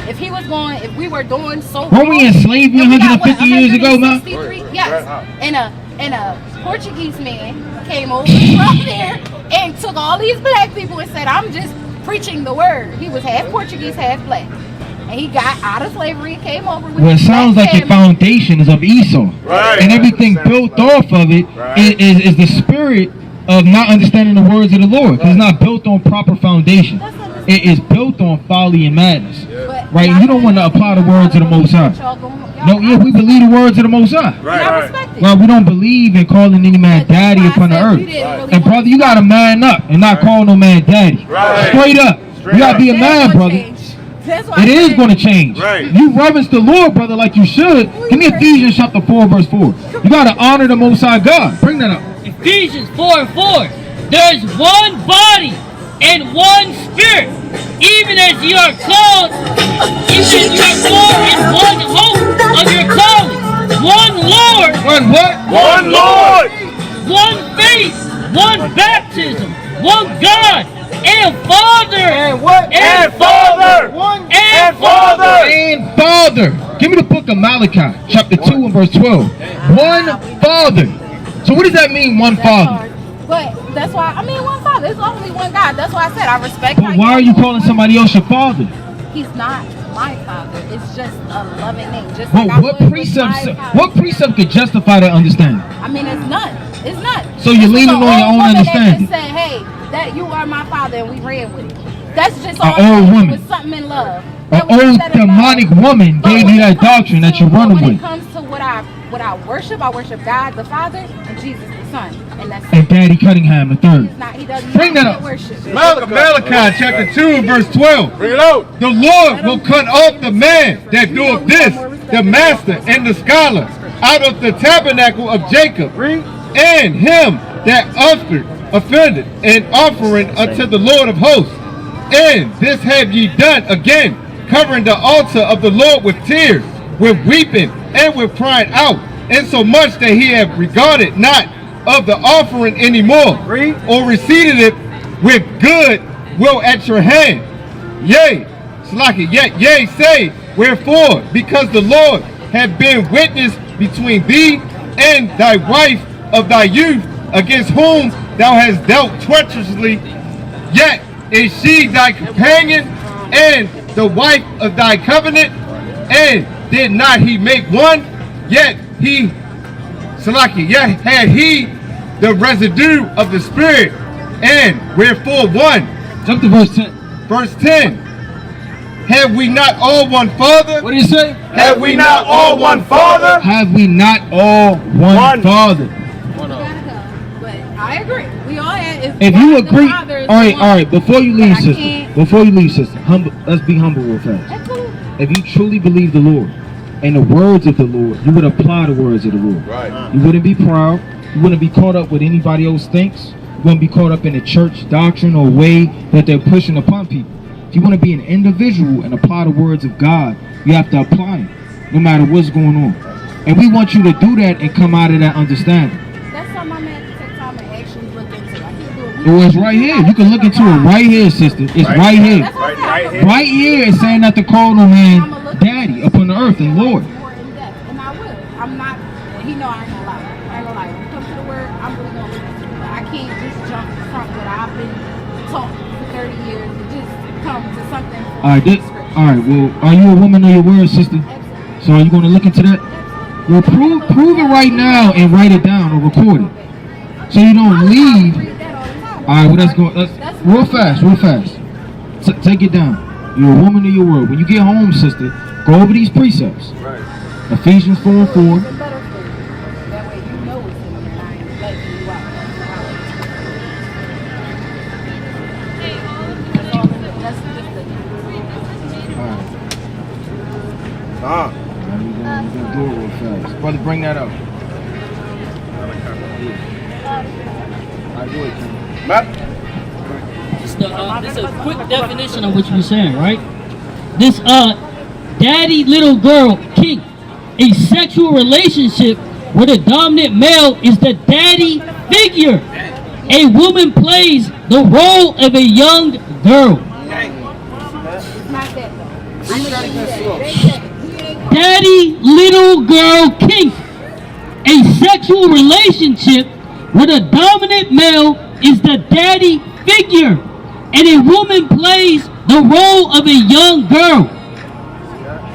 If he was going, if we were doing so Weren't we in slavery and we got, 150 years ago, man? 163 Yes. And a Portuguese man came over from there and took all these black people and said, I'm just preaching the word. He was half Portuguese, half black. And he got out of slavery and came over with Well, it his sounds black like your family. foundation is of Esau. Right. And everything built off of it is the spirit of not understanding the words of the Lord. 'Cause it's not built on proper foundation. It is built on folly and madness. But Right? You don't want to apply the words of the Most High. No, yeah, we believe the words of the Most High. Right. Well, we don't believe in calling any man daddy upon the earth. And brother, you gotta man up and not call no man daddy. Right. Straight up. You gotta be a man, brother. It is going to change. Right. You reverence the Lord, brother, like you should. Give me Ephesians chapter 4, verse 4. You got to honor the Most High God. Bring that up. Ephesians 4:4. There is one body and one spirit, even as you are called, even as you are called in one hope of your calling, one Lord, One what? One Lord. one faith, one baptism, one God and Father. And what? And Father. One And Father. And Father. Give me the book of Malachi, chapter 2 and verse 12. One Father. So what does that mean, one Father? But that's why, I mean, one father. There's only one God. That's why I said I respect. But why are you calling somebody else your father? He's not my father. It's just a loving name. Just Well, like I what would with precepts? my father. What precept could justify that understanding? I mean, it's none. It's none. So you're This was leaning an on your old own woman understanding. That just said, "Hey, that you are my father," and we ran with it. That's just all. An old woman. With something in love. An That was old instead of love. demonic woman But gave when you it that comes doctrine that to- you're running When with. it comes to what I worship God the Father and Jesus the Son, and that's And Daddy Cunningham the third. He's not. He doesn't. Bring that up. Worship. Malachi chapter 2 verse 12. Reload. The Lord will cut off the man that doeth this, the master and the scholar, out of the tabernacle of Jacob, and him that offended an offering unto the Lord of hosts. And this have ye done again, covering the altar of the Lord with tears, with weeping, and with crying out, insomuch that he have regarded not of the offering anymore, or received it with good will at your hand. Yea, Slaki, yea, say, wherefore, because the Lord hath been witness between thee and thy wife of thy youth, against whom thou hast dealt treacherously, yet is she thy companion and the wife of thy covenant, and did not he make one? Yet he, Salaki, yet had he the residue of the Spirit, and wherefore one. Jump to verse 10. Verse 10. Have we not all one Father? What do you say? Have we not all one Father? Have we not all one Father? But I agree. We all had. If you agree, all all right. Before you leave, But I sister. can't- Before you leave, sister. Humble. Let's be humble real fast. Absolutely. If you truly believe the Lord, and the words of the Lord, you would apply the words of the Lord. Right. You wouldn't be proud. You wouldn't be caught up with anybody else thinks. You wouldn't be caught up in the church doctrine or way that they're pushing upon people. If you want to be an individual and apply the words of God, you have to apply it, no matter what's going on. And we want you to do that and come out of that understanding. That's something my man can take time and actually look into. I can't do it. Well, it's right here. You can look into it right here, sister. It's right here. That's what I'm saying. Right here it's saying that to call no man daddy upon the earth and Lord. More in depth, and I will. I'm not. He know I ain't gonna lie. I ain't gonna lie. When it comes to the word, I'm really gonna look into it. But I can't just jump from what I've been taught for 30 years and just come to something. Alright, well, are you a woman of your word, sister? Absolutely. So are you going to look into that? Well, prove it right now and write it down or record it. So you don't leave. Alright, well, that's real fast. Take it down. You're a woman of your word. When you get home, sister, go over these precepts. Right. Ephesians 4:4. That way you know it's in there and I ain't letting you out. That's just Alright. We're gonna do it real fast. Brother, bring that up. Alright, go ahead, Ken. Matt? This is a quick definition of what you're saying, right? This daddy little girl king, a sexual relationship where the dominant male is the daddy figure. A woman plays the role of a young girl. It's not that though. I'm gonna give you that. Daddy little girl king, a sexual relationship where the dominant male is the daddy figure and a woman plays the role of a young girl.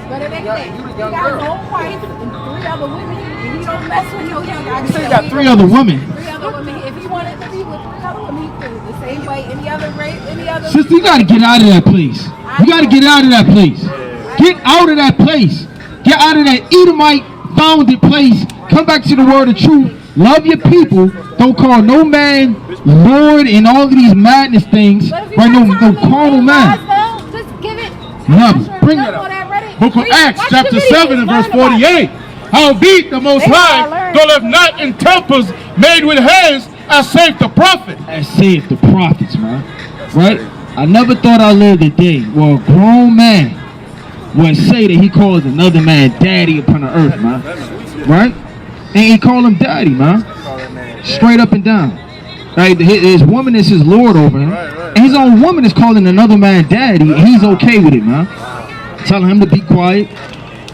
But it ain't that. You got no wife and 3 other women and he don't mess with no young guy. So you got 3 other women. 3 other women. If he wanted to be with 3 other women, he could. The same way any other race, any other. Sister, you gotta get out of that place. You gotta get out of that place. Get out of that place. Get out of that Edomite founded place. Come back to the word of truth. Love your people. Don't call no man Lord and all of these madness things. Right? No carnal man. Just give it. No, bring it up. Book of Acts, chapter 7 and verse 48. Howbeit the Most High dwelleth not in temples made with hands, as saith the prophet. As saith the prophets, man. Right? I never thought I lived a day where a grown man would say that he calls another man daddy upon the earth, man. Right? And he call him daddy, man. Straight up and down. Right? His woman is his lord over him. And his own woman is calling another man daddy, and he's okay with it, man. Telling him to be quiet.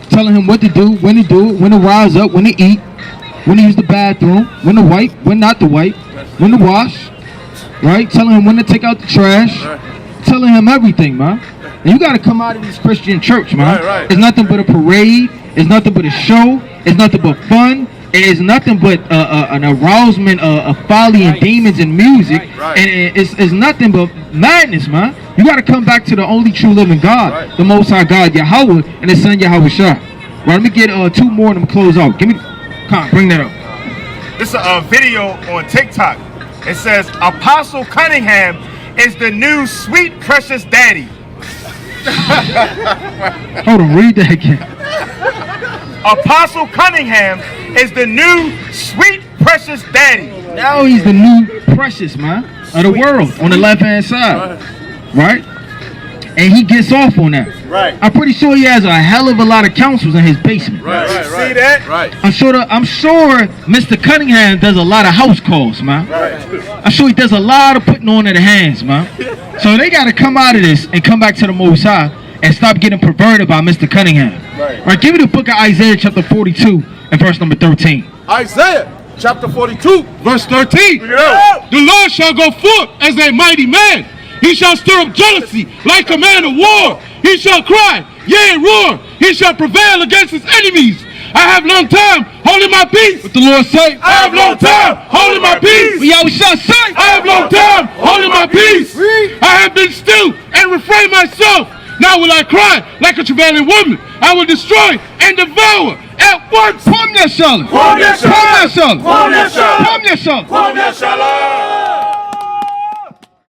Telling him what to do, when to rise up, when to eat, when to use the bathroom, when to wipe, when not to wipe, when to wash. Right? Telling him when to take out the trash. Telling him everything, man. And you got to come out of this Christian church, man. It's nothing but a parade. It's nothing but a show. It's nothing but fun. It's nothing but an arousement of folly and demons and music. And it's nothing but madness, man. You got to come back to the only true living God, the Most High God, Yahweh, and His Son, Yahweh Shah. Right, let me get 2 more and I'm close out. Come on, bring that up. This is a video on TikTok. It says, Apostle Cunningham is the new sweet precious daddy. Hold on, read that again. Apostle Cunningham is the new sweet precious daddy. Now he's the new precious, man, of the world on the left-hand side. Right? And he gets off on that. Right. I'm pretty sure he has a hell of a lot of counsels in his basement. Right. See that? Right. I'm sure Mr. Cunningham does a lot of house calls, man. Right. I'm sure he does a lot of putting on in the hands, man. So they got to come out of this and come back to the Most High and stop getting perverted by Mr. Cunningham. Right. Give me the book of Isaiah chapter 42 and verse number 13. Isaiah chapter 42 verse 13. Yeah. The Lord shall go forth as a mighty man. He shall stir up jealousy like a man of war. He shall cry, yea, and roar. He shall prevail against his enemies. I have long time holding my peace. What the Lord say? I have long time holding my peace. We always shall say. I have long time holding my peace. I have been still and refrained myself. Now will I cry like a travailing woman. I will destroy and devour at once. Come there, Charlotte. Come there, Charlotte. Come there, Charlotte. Come there, Charlotte. Come there, Charlotte. Come there, Charlotte.